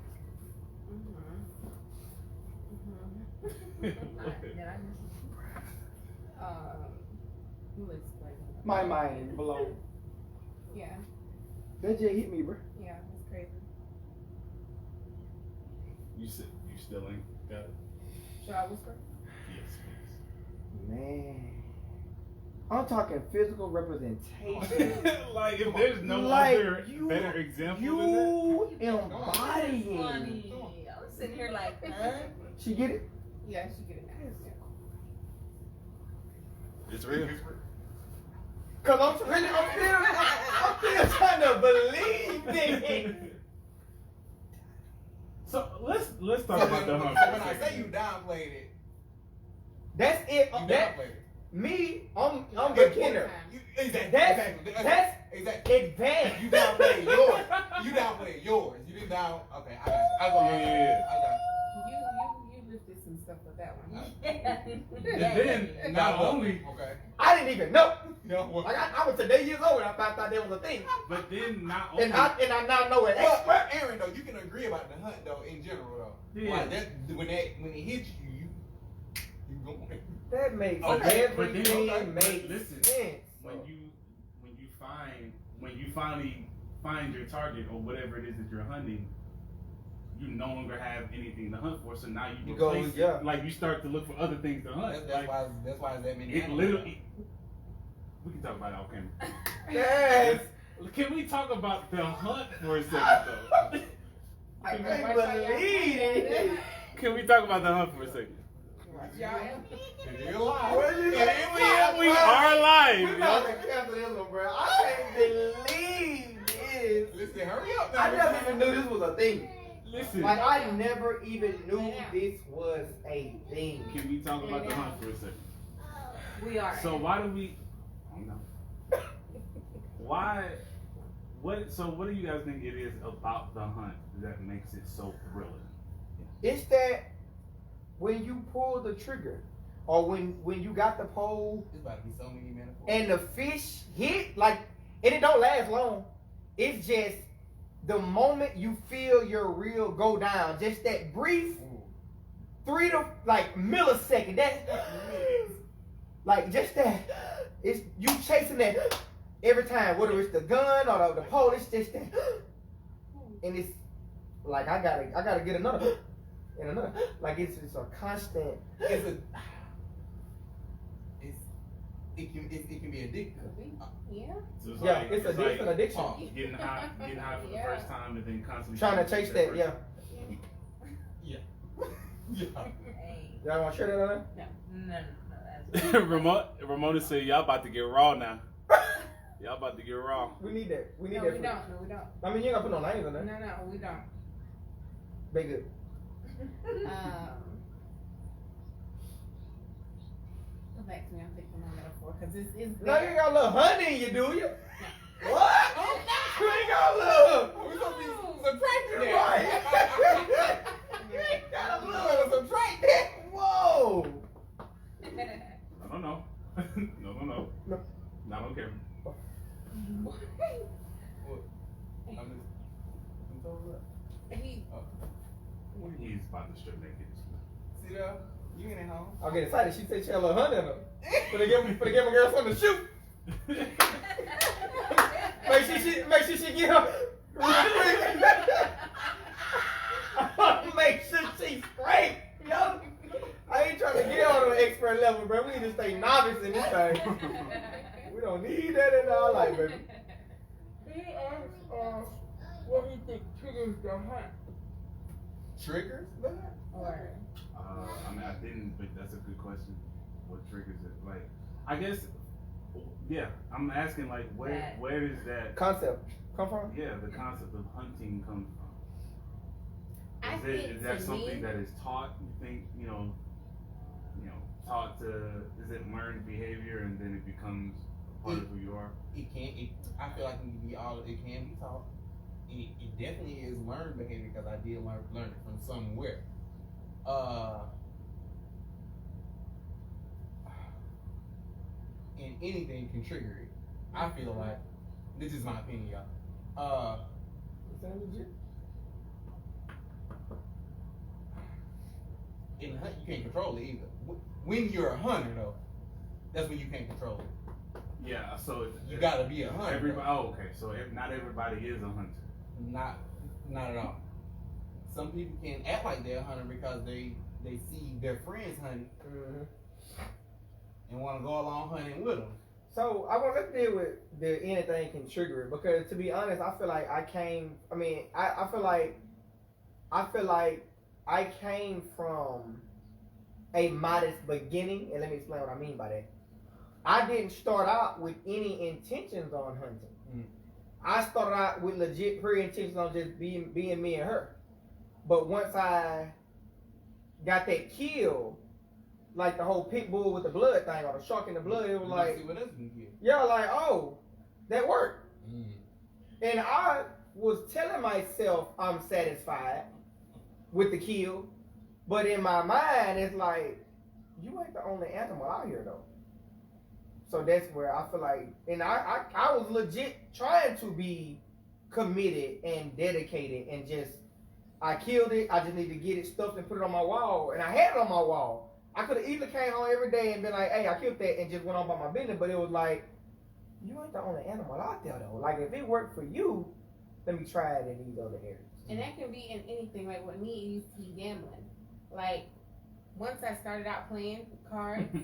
Who explain? My mind is blown. Yeah, That just hit me, bro. yeah, that's crazy. You still ain't got it? Should I whisper? Yes, Man. I'm talking physical representation. Like if there's no Like, other you- better example You than embodying. Funny. I was sitting here like, huh? She get it? Yeah, she get it. that. It's real. Cause I'm still trying to believe it. So let's talk So about the hunt. when I say you downplayed it, That's it. you That downplayed it. me, I'm beginner. Exactly. That's exactly. advanced. You downplayed yours. You downplayed yours. You didn't down. Okay, I go. Yeah. You lifted some stuff with that one. And then not only, Okay. I didn't even know. No. Well, Like I was today years old and I thought that was a thing. but then not only. And I now know it. well, Aaron, though, you can agree about the hunt, though, in general, though. Yeah. Like that, when it hits you, you go. That makes Okay, but everything then- makes listen, sense. when you finally find your target or whatever it is that you're hunting, you no longer have anything to hunt for. So now you go, replace yeah. it. Like you start to look for other things to hunt. That's why it's that many. It animals. literally. We can talk about it off camera. Yes. Can we talk about the hunt for a second though? I can't believe it. Can we talk about the hunt for a second? Y'all You're alive. We are live. We're not gonna cancel this one, bro. I can't believe this. Listen, hurry up. I never even knew this was a thing. Listen. Like I never even knew this was a thing. Can we talk about the hunt for a second? We are. So why do we? No. Why? What do you guys think it is about the hunt that makes it so thrilling? It's that when you pull the trigger, or when you got the pole There's about to be so many metaphors. and the fish hit, like, and it don't last long. It's just the moment you feel your reel go down, just that brief, Ooh. 3 to like millisecond. That like just that. It's you chasing that every time, whether it's the gun or the pole. It's just that, and it's like I gotta get another and another. Like it's a constant. It can be addictive. Yeah. So Yeah, it's an addiction. Getting high for the first time and then constantly Trying to chase that, yeah. Yeah. Hey. Y'all want to share that on there? No. Ramona said, "Y'all about to get raw now. Y'all about to get raw." We need that. We need No, that. we don't. No, we don't. I mean, you ain't gonna put no names on No, there. no, we don't. They good. Go back to me. I'm thinking my metaphor because it's No, you ain't got a little honey in you, do you? What? You ain't got a little. We're supposed to be subtracting Right. that. You ain't got a little subtract that. Whoa. No. No. Not on camera. What? I'm told that. He's about to strip naked. See that? You ain't at home. I'll get excited. She said she had a little honey in her. Finna give my girl something to shoot. Make sure she get her. Make sure she's straight, yo. I ain't trying to get on an expert level, bro. We need to stay novice in this thing. We don't need that in our life, baby. He asked what he think triggers the hunt. Triggers? Or I didn't, but that's a good question. What triggers it? Like, I guess, yeah. I'm asking, like, where does that Concept come from? Yeah, the concept of hunting comes from. Is that something that is taught? You think taught to? Is it learned behavior and then it becomes part of who you are? I feel like it can be taught. It definitely is learned behavior because I did learn it from somewhere. And anything can trigger it. I feel like this is my opinion, y'all. Is that legit? In the hunt, you can't control it either. When you're a hunter, though, that's when you can't control it. Yeah, so You gotta be a hunter. Okay, so not everybody is a hunter. Not at all. Some people can act like they're a hunter because they see their friends hunting and want to go along hunting with them. So I want to deal with the anything can trigger it because to be honest, I feel like I feel like I came from a modest beginning, and let me explain what I mean by that. I didn't start out with any intentions on hunting. I started out with legit pre-intentions on just being me and her. But once I got that kill, like the whole pit bull with the blood thing or the shark in the blood, it was like, see what else you can get. yeah, like, oh, that worked. And I was telling myself I'm satisfied with the kill, but in my mind, it's like, you ain't the only animal out here though. So that's where I feel like, and I was legit trying to be committed and dedicated and just, I killed it. I just need to get it stuffed and put it on my wall. And I had it on my wall. I could have easily came home every day and been like, hey, I killed that and just went on by my business. But it was like, you ain't the only animal out there though. Like if it worked for you, let me try it in these other areas. and that can be in anything. Like with me, it used to be gambling. Like once I started out playing cards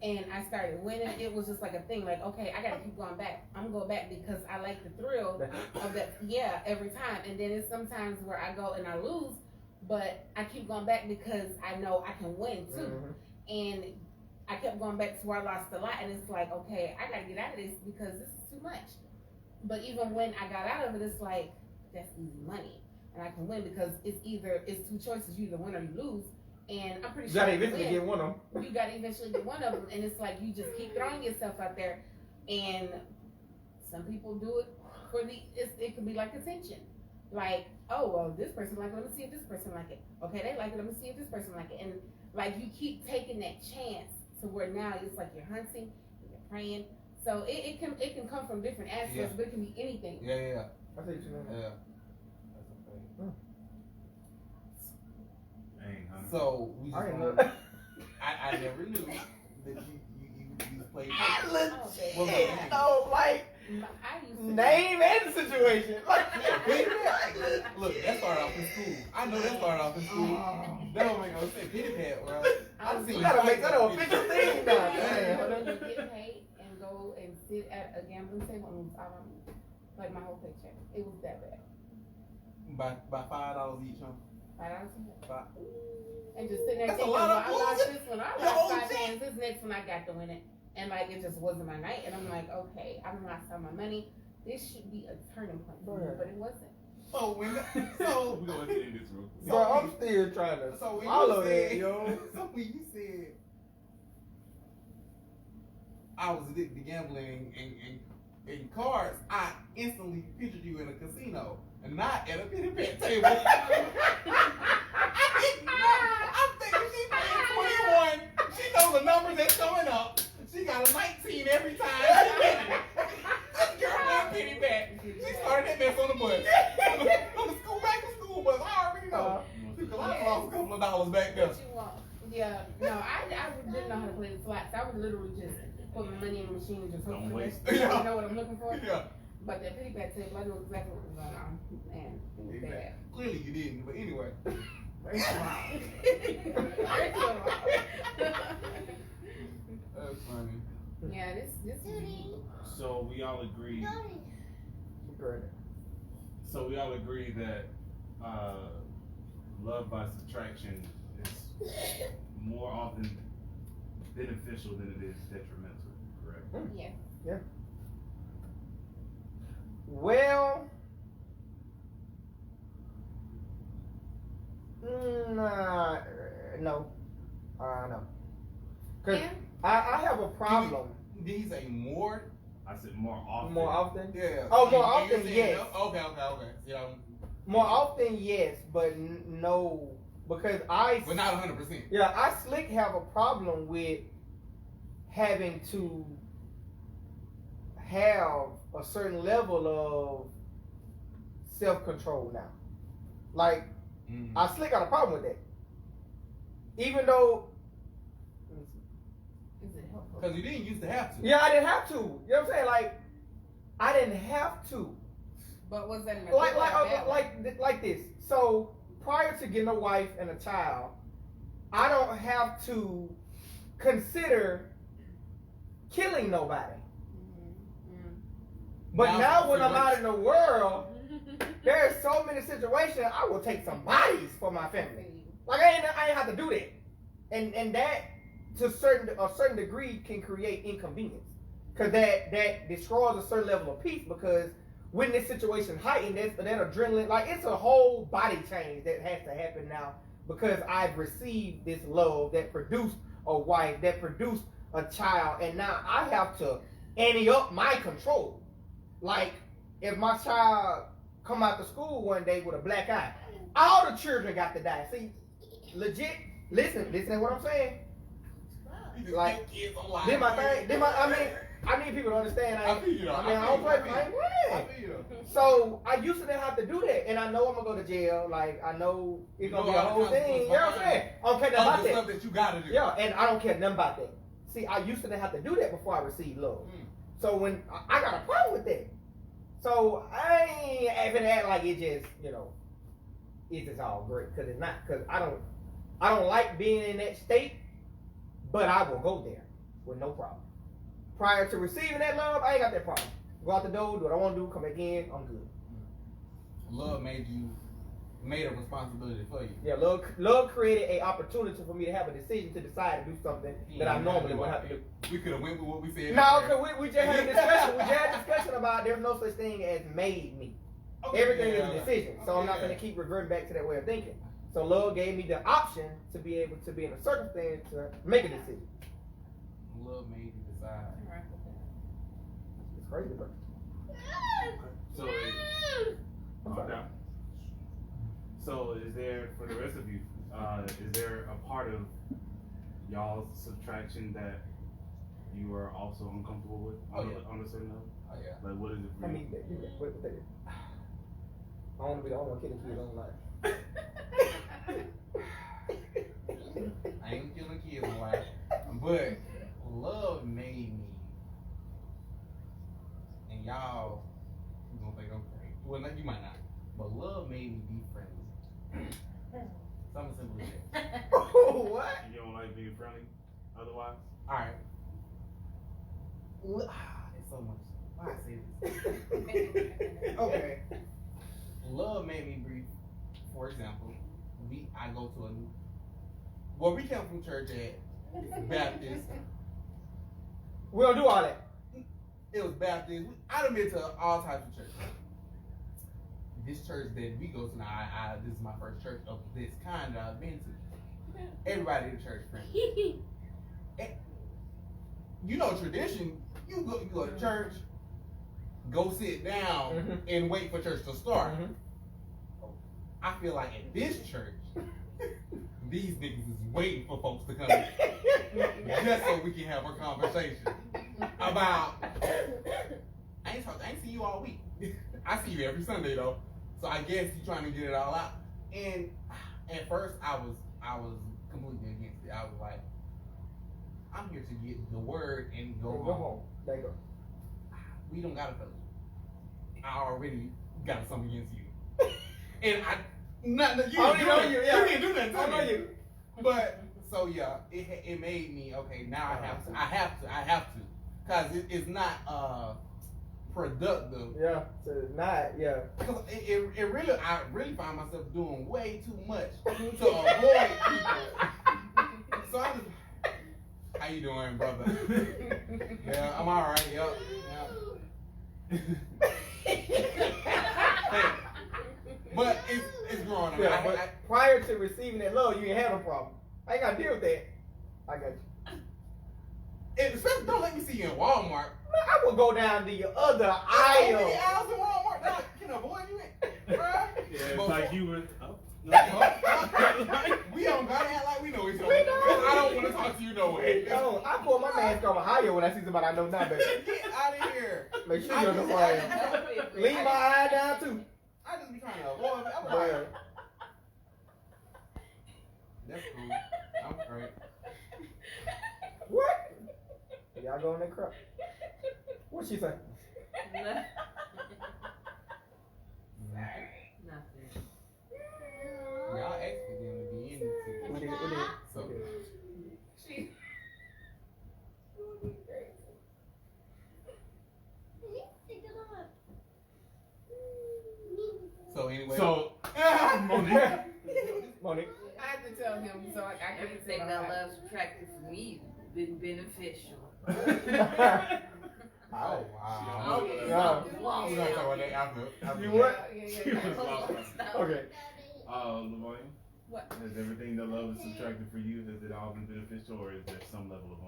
and I started winning, it was just like a thing. Like, okay, I gotta keep going back. I'm going back because I like the thrill of that. Yeah, every time. And then it's sometimes where I go and I lose, but I keep going back because I know I can win too. And I kept going back to where I lost a lot, and it's like, okay, I gotta get out of this because this is too much. But even when I got out of it, it's like, that's easy money, and I can win because it's two choices: you either win or you lose. And I'm pretty sure You gotta eventually get one of them. You gotta eventually get one of them, and it's like you just keep throwing yourself out there. And some people do it for it could be like attention. Like, oh well, this person like it. Let me see if this person like it. Okay, they like it. Let me see if this person like it. And like you keep taking that chance to where now it's like you're hunting, you're praying. So it can come from different aspects, but it can be anything. Yeah. I think you know. Yeah. Dang, honey. So we just I didn't gonna- know. I never knew that you played. Legit, no, like I used to name and situation. Like, Look, that started off in school. I know that started off in school. That don't make no sense. Pity pat, bro. I seen you gotta make that an fights official over thing now. I Man. would get paid and go and sit at a gambling table and I don't like my whole paycheck. It was that bad. by $5 each, huh? $5 and just sitting there That's a thinking, lot of well, I lost losing. this one, I Your whole lost 5 check. hands, this next one I got to win it. And like it just wasn't my night. And I'm like, okay, I'm not selling my money. This should be a turning point for me, but it wasn't. So when So we're gonna end this real quick. Bro, I'm still trying to so when follow you that, said, yo. so when you said I was addicted to gambling and cards, I instantly pictured you in a casino and not at a pity pat table. I'm thinking she playing 21. She knows the numbers that's coming up. She got a 19 every time. She winning. This girl playing pity pat. She started that mess on the bus. On the school back to school bus. I already know. Because I lost a couple of dollars back there. What you want? Yeah, no, I didn't know how to play the slots. I would literally just put my money in the machine and just hope Don't for waste it. it. I know what I'm looking for. Yeah. But that pity pat table, I knew exactly what was going on. And it was bad. Clearly you didn't, but anyway. Very small. Very small. That's funny. Yeah, this So we all agree. So we all agree that love by subtraction is more often beneficial than it is detrimental. Correct. yeah. Well, nah, no. No. Cause Yeah. I have a problem. Did he say more? I said more often. More often? Yeah. Oh, more You often, said yes. no? Okay. Yeah. More often, yes, but no, because But not 100%. yeah, I slick have a problem with having to have a certain level of self-control now. Like, I slick got a problem with that. Even though, Is it helpful? Because you didn't used to have to. yeah, I didn't have to. You know what I'm saying? Like, I didn't have to. But was that in a good or a bad way? Like this. So prior to getting a wife and a child, I don't have to consider killing nobody. But now when I'm out in the world, there are so many situations I will take some bodies for my family. Like I ain't have to do that, and that to a certain degree can create inconvenience, because that destroys a certain level of peace. Because when this situation heightened, that adrenaline, like it's a whole body change that has to happen now, because I've received this love that produced a wife, that produced a child, and now I have to ante up my control. Like if my child come out to school one day with a black eye, all the children got to die. See, legit. Listen to what I'm saying. Like, did my thing. I need people to understand. I don't play. I ain't playing. So I used to have to do that, and I know I'm gonna go to jail. Like I know it's gonna be a whole thing. You know what I'm saying? I don't care nothing about that. Stuff that you gotta do. Yeah, and I don't care nothing about that. See, I used to have to do that before I received love. So when I got a problem with that, so I ain't even act like it just it's just all great, because it's not. Because I don't like being in that state, but I will go there with no problem. Prior to receiving that love, I ain't got that problem. Go out the door, do what I want to do, come back in, I'm good. Love made a responsibility for you. Yeah, love created a opportunity for me to have a decision to decide to do something that I normally would have to do. We could have went with what we said. No, because we just had a discussion. We just had a discussion about there's no such thing as made me. Everything is a decision. So I'm not going to keep reverting back to that way of thinking. So love gave me the option to be able to be in a circumstance to make a decision. Love made you decide. It's crazy, bro. So, so is there, for the rest of you, is there a part of y'all's subtraction that you are also uncomfortable with on a certain level? Oh yeah. Like what is it for I you? mean, wait. I don't want to be the only one killing kids on life. But love made me, and y'all, you gonna think I'm crazy. Well, you might not. But love made me be friendly. Something simple as that. What? You don't like being friendly otherwise? Alright. It's so much. Why I say this? Okay. Love made me breathe. For example, I go to we came from church at Baptist. We don't do all that. It was Baptist. I done been to all types of churches. This church that we go to now, this is my first church of this kind that I've been to. Everybody in the church friendly. You know tradition. You go to church, go sit down, and wait for church to start. I feel like at this church, these niggas is waiting for folks to come in just so we can have a conversation about. I ain't see you all week. I see you every Sunday though, so I guess you trying to get it all out. And at first, I was completely against it. I was like, I'm here to get the word and go home. There you go. We don't got a fellowship. I already got something against you. And you didn't do nothing to me. But so yeah, it made me okay. Now I have to, cause it's not productive. Yeah, so it's not. Yeah. Cause I really find myself doing way too much to avoid people. So I just, how you doing, brother? Yeah, I'm all right. Yep. Hey, but it's growing on me. Yeah, prior to receiving that love, you ain't have a problem. I ain't got to deal with that. I got you. Especially don't let me see you in Walmart. Man, I will go down the other So aisle. many aisles in Walmart. Now, can avoid you in, bruh. Yeah, it's like you were. We don't gotta act like we know each other. We know. I don't want to talk to you no way. No, I pull my mask over higher when I see somebody I know now, baby. Get out of here. Make sure you know who I am. Leave my eye down too. I just be trying to avoid it. I'm like, Well, that's cool. I'm great. what? Y'all go in that crowd. What she say? Nothing. Y'all asked for them to be in it. We did. So, She. so anyway. So, Monique. Monique. I have to tell him so I can Everything that love's attracted for me been beneficial. Oh wow. Okay, Yeah. something's We're lost gonna talk now. about that after. You what? She was lost. Okay. Lavoie, What? has everything that love is subtracted for you, has it all been beneficial, or is there some level of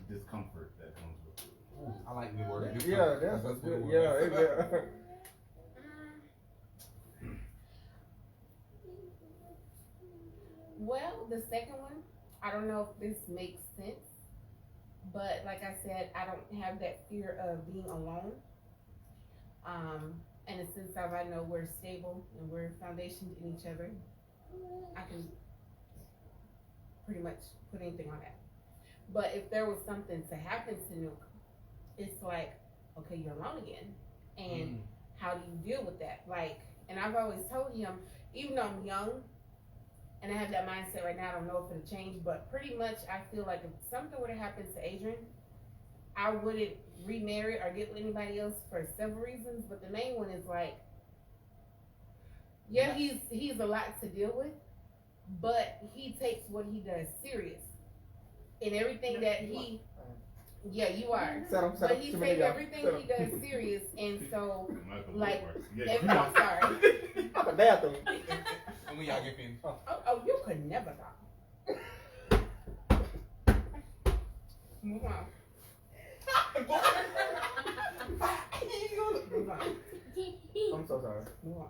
discomfort that comes with it? I like the word. Yeah, that's what good. it Yeah, was. yeah. Well, the second one, I don't know if this makes sense, but like I said, I don't have that fear of being alone. And since I know we're stable and we're foundationed in each other, I can pretty much put anything on that. But if there was something to happen to Nuke, it's like, okay, you're alone again. And how do you deal with that? Like, and I've always told him, even though I'm young, and I have that mindset right now, I don't know if it'll change, but pretty much I feel like if something were to happen to Adrian, I wouldn't remarry or get with anybody else for several reasons, but the main one is like, yeah, he's a lot to deal with, but he takes what he does serious. And everything that he, yeah, you are. But he takes everything he does serious, and so, like, I'm sorry. I'm a bathroom. And when y'all get finished. Oh, you could never talk. Move on. Move on. I'm so sorry. Move on.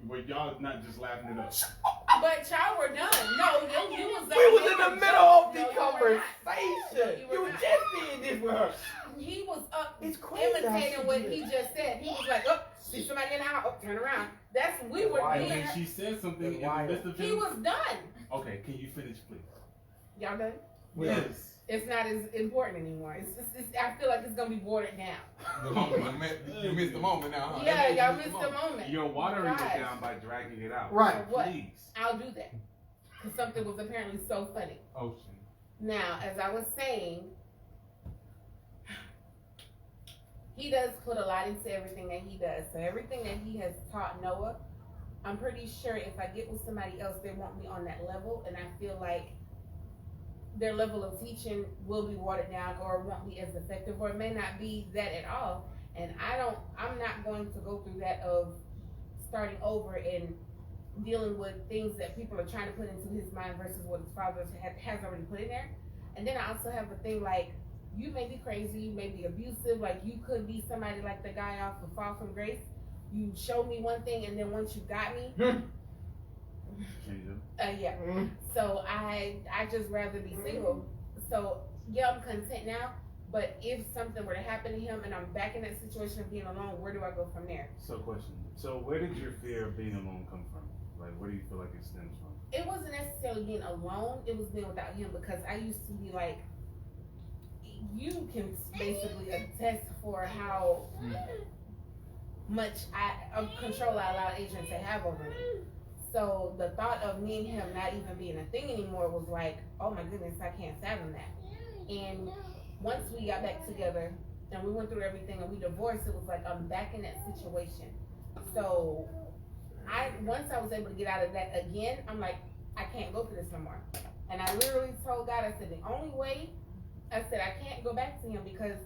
But y'all not just laughing it up. But y'all were done. No, you was. We was in the middle of the No, you were conversation. not. You were just being this with her. He was up It's crazy. imitating what he just said. He was like, "Oh, see somebody in the house. Oh, turn around." That's we were Why? And being. then she said something in the Why? midst of He him. was done. Okay, can you finish, please? Y'all done? Yes. It's not as important anymore. I feel like it's gonna be watered down. The moment you missed the moment now, huh? Yeah, y'all missed the moment. You're watering it Gosh. down by dragging it out. Right. What? Please. I'll do that. Because something was apparently so funny. Ocean. Now, as I was saying, he does put a lot into everything that he does. So everything that he has taught Noah, I'm pretty sure if I get with somebody else, they won't be on that level. And I feel like their level of teaching will be watered down or won't be as effective, or it may not be that at all. And I'm not going to go through that of starting over and dealing with things that people are trying to put into his mind versus what his father has already put in there. And then I also have a thing like, you may be crazy, you may be abusive, like you could be somebody like the guy off of Fall from Grace. You showed me one thing, and then once you got me, yeah. So I just rather be single. So yeah, I'm content now. But if something were to happen to him, and I'm back in that situation of being alone, where do I go from there? So, question. So, where did your fear of being alone come from? Like, where do you feel like it stems from? It wasn't necessarily being alone. It was being without him, because I used to be like, you can basically attest for how much of control I allowed Adrian to have over me. So the thought of me and him not even being a thing anymore was like, oh my goodness, I can't fathom that. And once we got back together and we went through everything and we divorced, it was like I'm back in that situation. So once I was able to get out of that again, I'm like, I can't go through this no more. And I literally told God, I said, the only way, I said, I can't go back to him because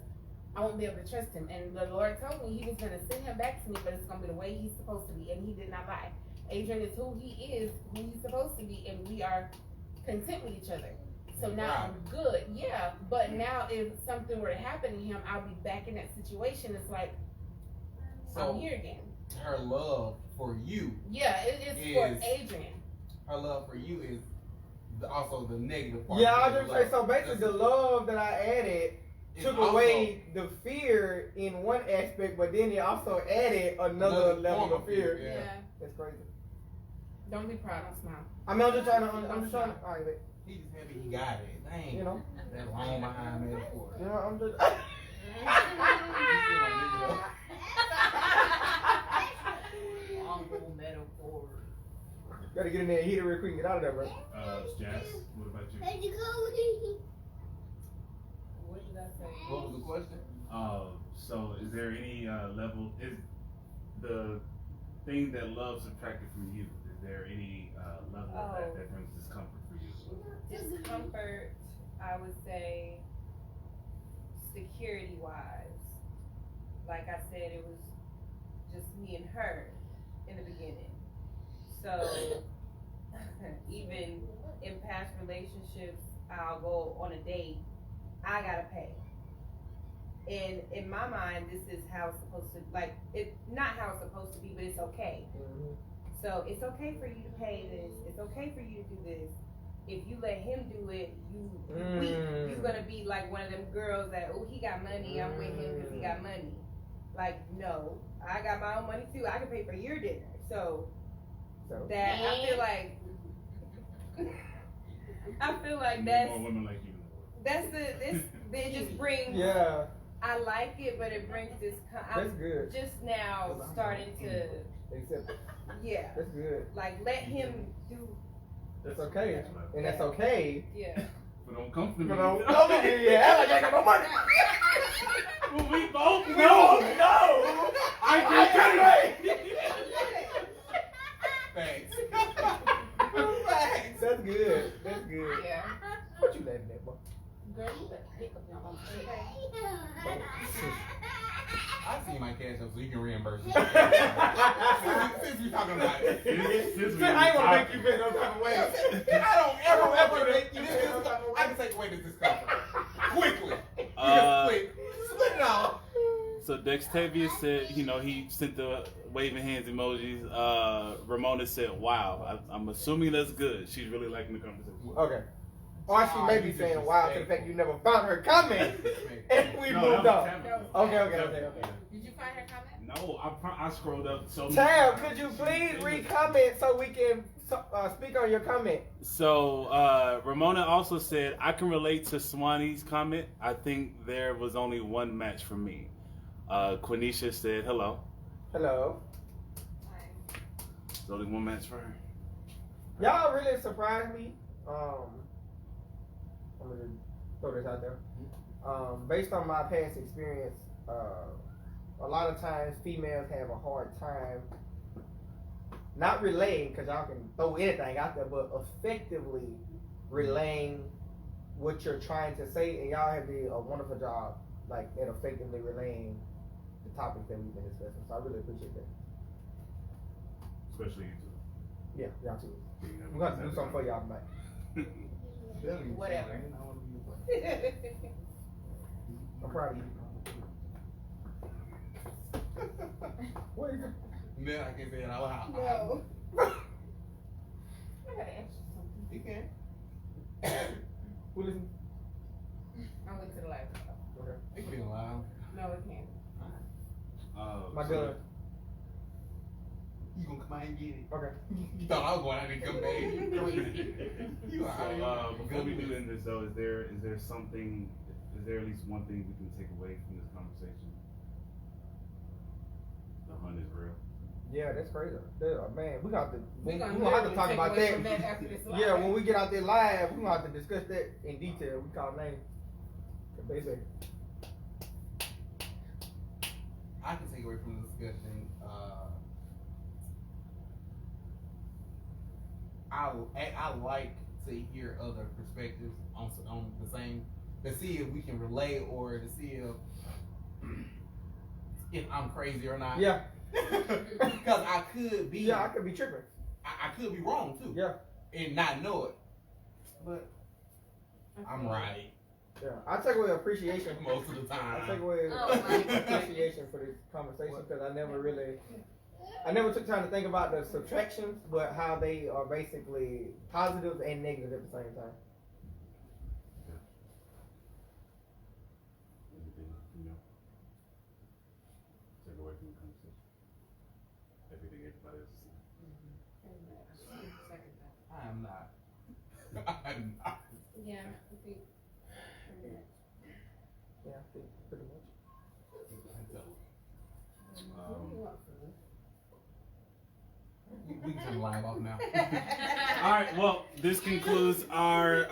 I won't be able to trust him. And the Lord told me he was going to send him back to me, but it's going to be the way he's supposed to be. And he did not lie. Adrian is who he is, who he's supposed to be, and we are content with each other. So now I'm good, yeah. But now if something were to happen to him, I'll be back in that situation. It's like, I'm here again. Her love for you. Yeah, it's for Adrian. Her love for you is also the negative part. Yeah, I was just say, so basically the love that I added took away the fear in one aspect, but then it also added another level of fear. Yeah. That's crazy. Don't be proud, don't smile. I mean, I'm just trying to, alright, but. He just happy he got it. Dang. You know? That long behind metaphor. You know, I'm just. Long metaphor. Gotta get in there and hit it real quick and get out of there, bro. Jazz, what about you? What did I say? What was the question? So is there any level, is the thing that love subtracted from you, is there any level of that brings discomfort for you? Discomfort, I would say, security wise. Like I said, it was just me and her in the beginning. So even in past relationships, I'll go on a date, I gotta pay. And in my mind, this is how it's supposed to, like, it's not how it's supposed to be, but it's okay. So it's okay for you to pay this. It's okay for you to do this. If you let him do it, you weak. You're gonna be like one of them girls that, oh, he got money, I'm with him because he got money. Like, no, I got my own money too. I can pay for your dinner. So that I feel like that's more women like you. That's they just bring. Yeah. I like it, but it brings this. That's good. Just now starting to. Except, yeah. that's good. Like let him do. That's okay. And that's okay. Yeah. But don't come to me. But don't come to me. Yeah, like I got no money. Well, we both know. No. I can get it. Thanks. Thanks. That's good. That's good. Yeah. What you laughing at, boy? Girl, you better pick up your own shit. I see my cash up so you can reimburse me. Since we talking about it. I ain't gonna make you feel no type of way. I don't ever make you feel no type of way. I can take away this discomfort. Quickly. Quick. Split it off. So Dextavia said, he sent the waving hands emojis. Ramona said, wow. I'm assuming that's good. She's really liking the conversation. Okay. Or she may be saying wow to the fact you never found her comment and we moved on. Okay. Did you find her comment? No, I scrolled up so many Tab, times. could you please re-comment so we can speak on your comment? So Ramona also said, I can relate to Swanee's comment. I think there was only one match for me. Quenisha said hello. Hello. There's only one match for her. Y'all really surprised me. I'm gonna throw this out there. Based on my past experience, a lot of times females have a hard time not relaying, because y'all can throw anything out there, but effectively relaying what you're trying to say, and y'all have did a wonderful job, like, at effectively relaying the topics that we've been discussing. So I really appreciate that. Especially you two. Yeah, y'all too. We're gonna have to do something for y'all tonight. Whatever. I'm proud of you. What is it? Man, I can't say it out loud. No. I gotta ask you something. You can. Who listen? I went to the live. Okay. It can be loud. No, it can't. My gun. You gonna come out and get it? Okay. You thought I was going out and come back. You are out So before we do end this though, is there at least one thing we can take away from this conversation? The hunt is real. Yeah, that's crazy. Man, we got to. We're We're gonna gonna have to literally talk take about away that. from that after this live. Yeah, when we get out there live, we're gonna have to discuss that in detail. We call names. Basically. I can take away from the discussion. I like to hear other perspectives on the same, to see if we can relate, or to see if I'm crazy or not. Yeah. Because I could be. Yeah, I could be tripping. I could be wrong too. Yeah. And not know it. But I'm right Yeah. I take away appreciation. most of the time. I take away Oh, my. appreciation for this conversation, because I never took time to think about the subtractions, but how they are basically positive and negative at the same time. Anything, take away from the conversation? Everything everybody else is saying. I am not. I'm not. Yeah, I think. Yeah, I think pretty much. We can turn the live off now. All right, well, this concludes our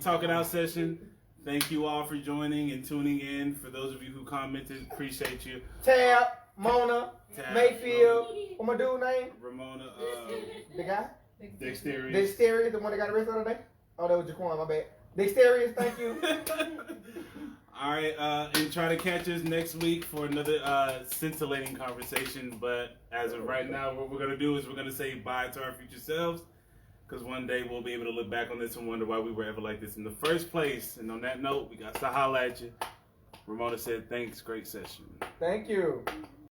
Talking Out session. Thank you all for joining and tuning in. For those of you who commented, appreciate you. Tab, Mona, Tab, Mayfield, what my dude name? Ramona, The guy? Dexterious. Dexterious, the one that got arrested the other day? Oh, that was Jaquan, my bad. Dexterious, thank you. All right, and try to catch us next week for another scintillating conversation. But as of right now, what we're going to do is we're going to say bye to our future selves, because one day we'll be able to look back on this and wonder why we were ever like this in the first place. And on that note, we got to holla at you. Ramona said, thanks, great session. Thank you.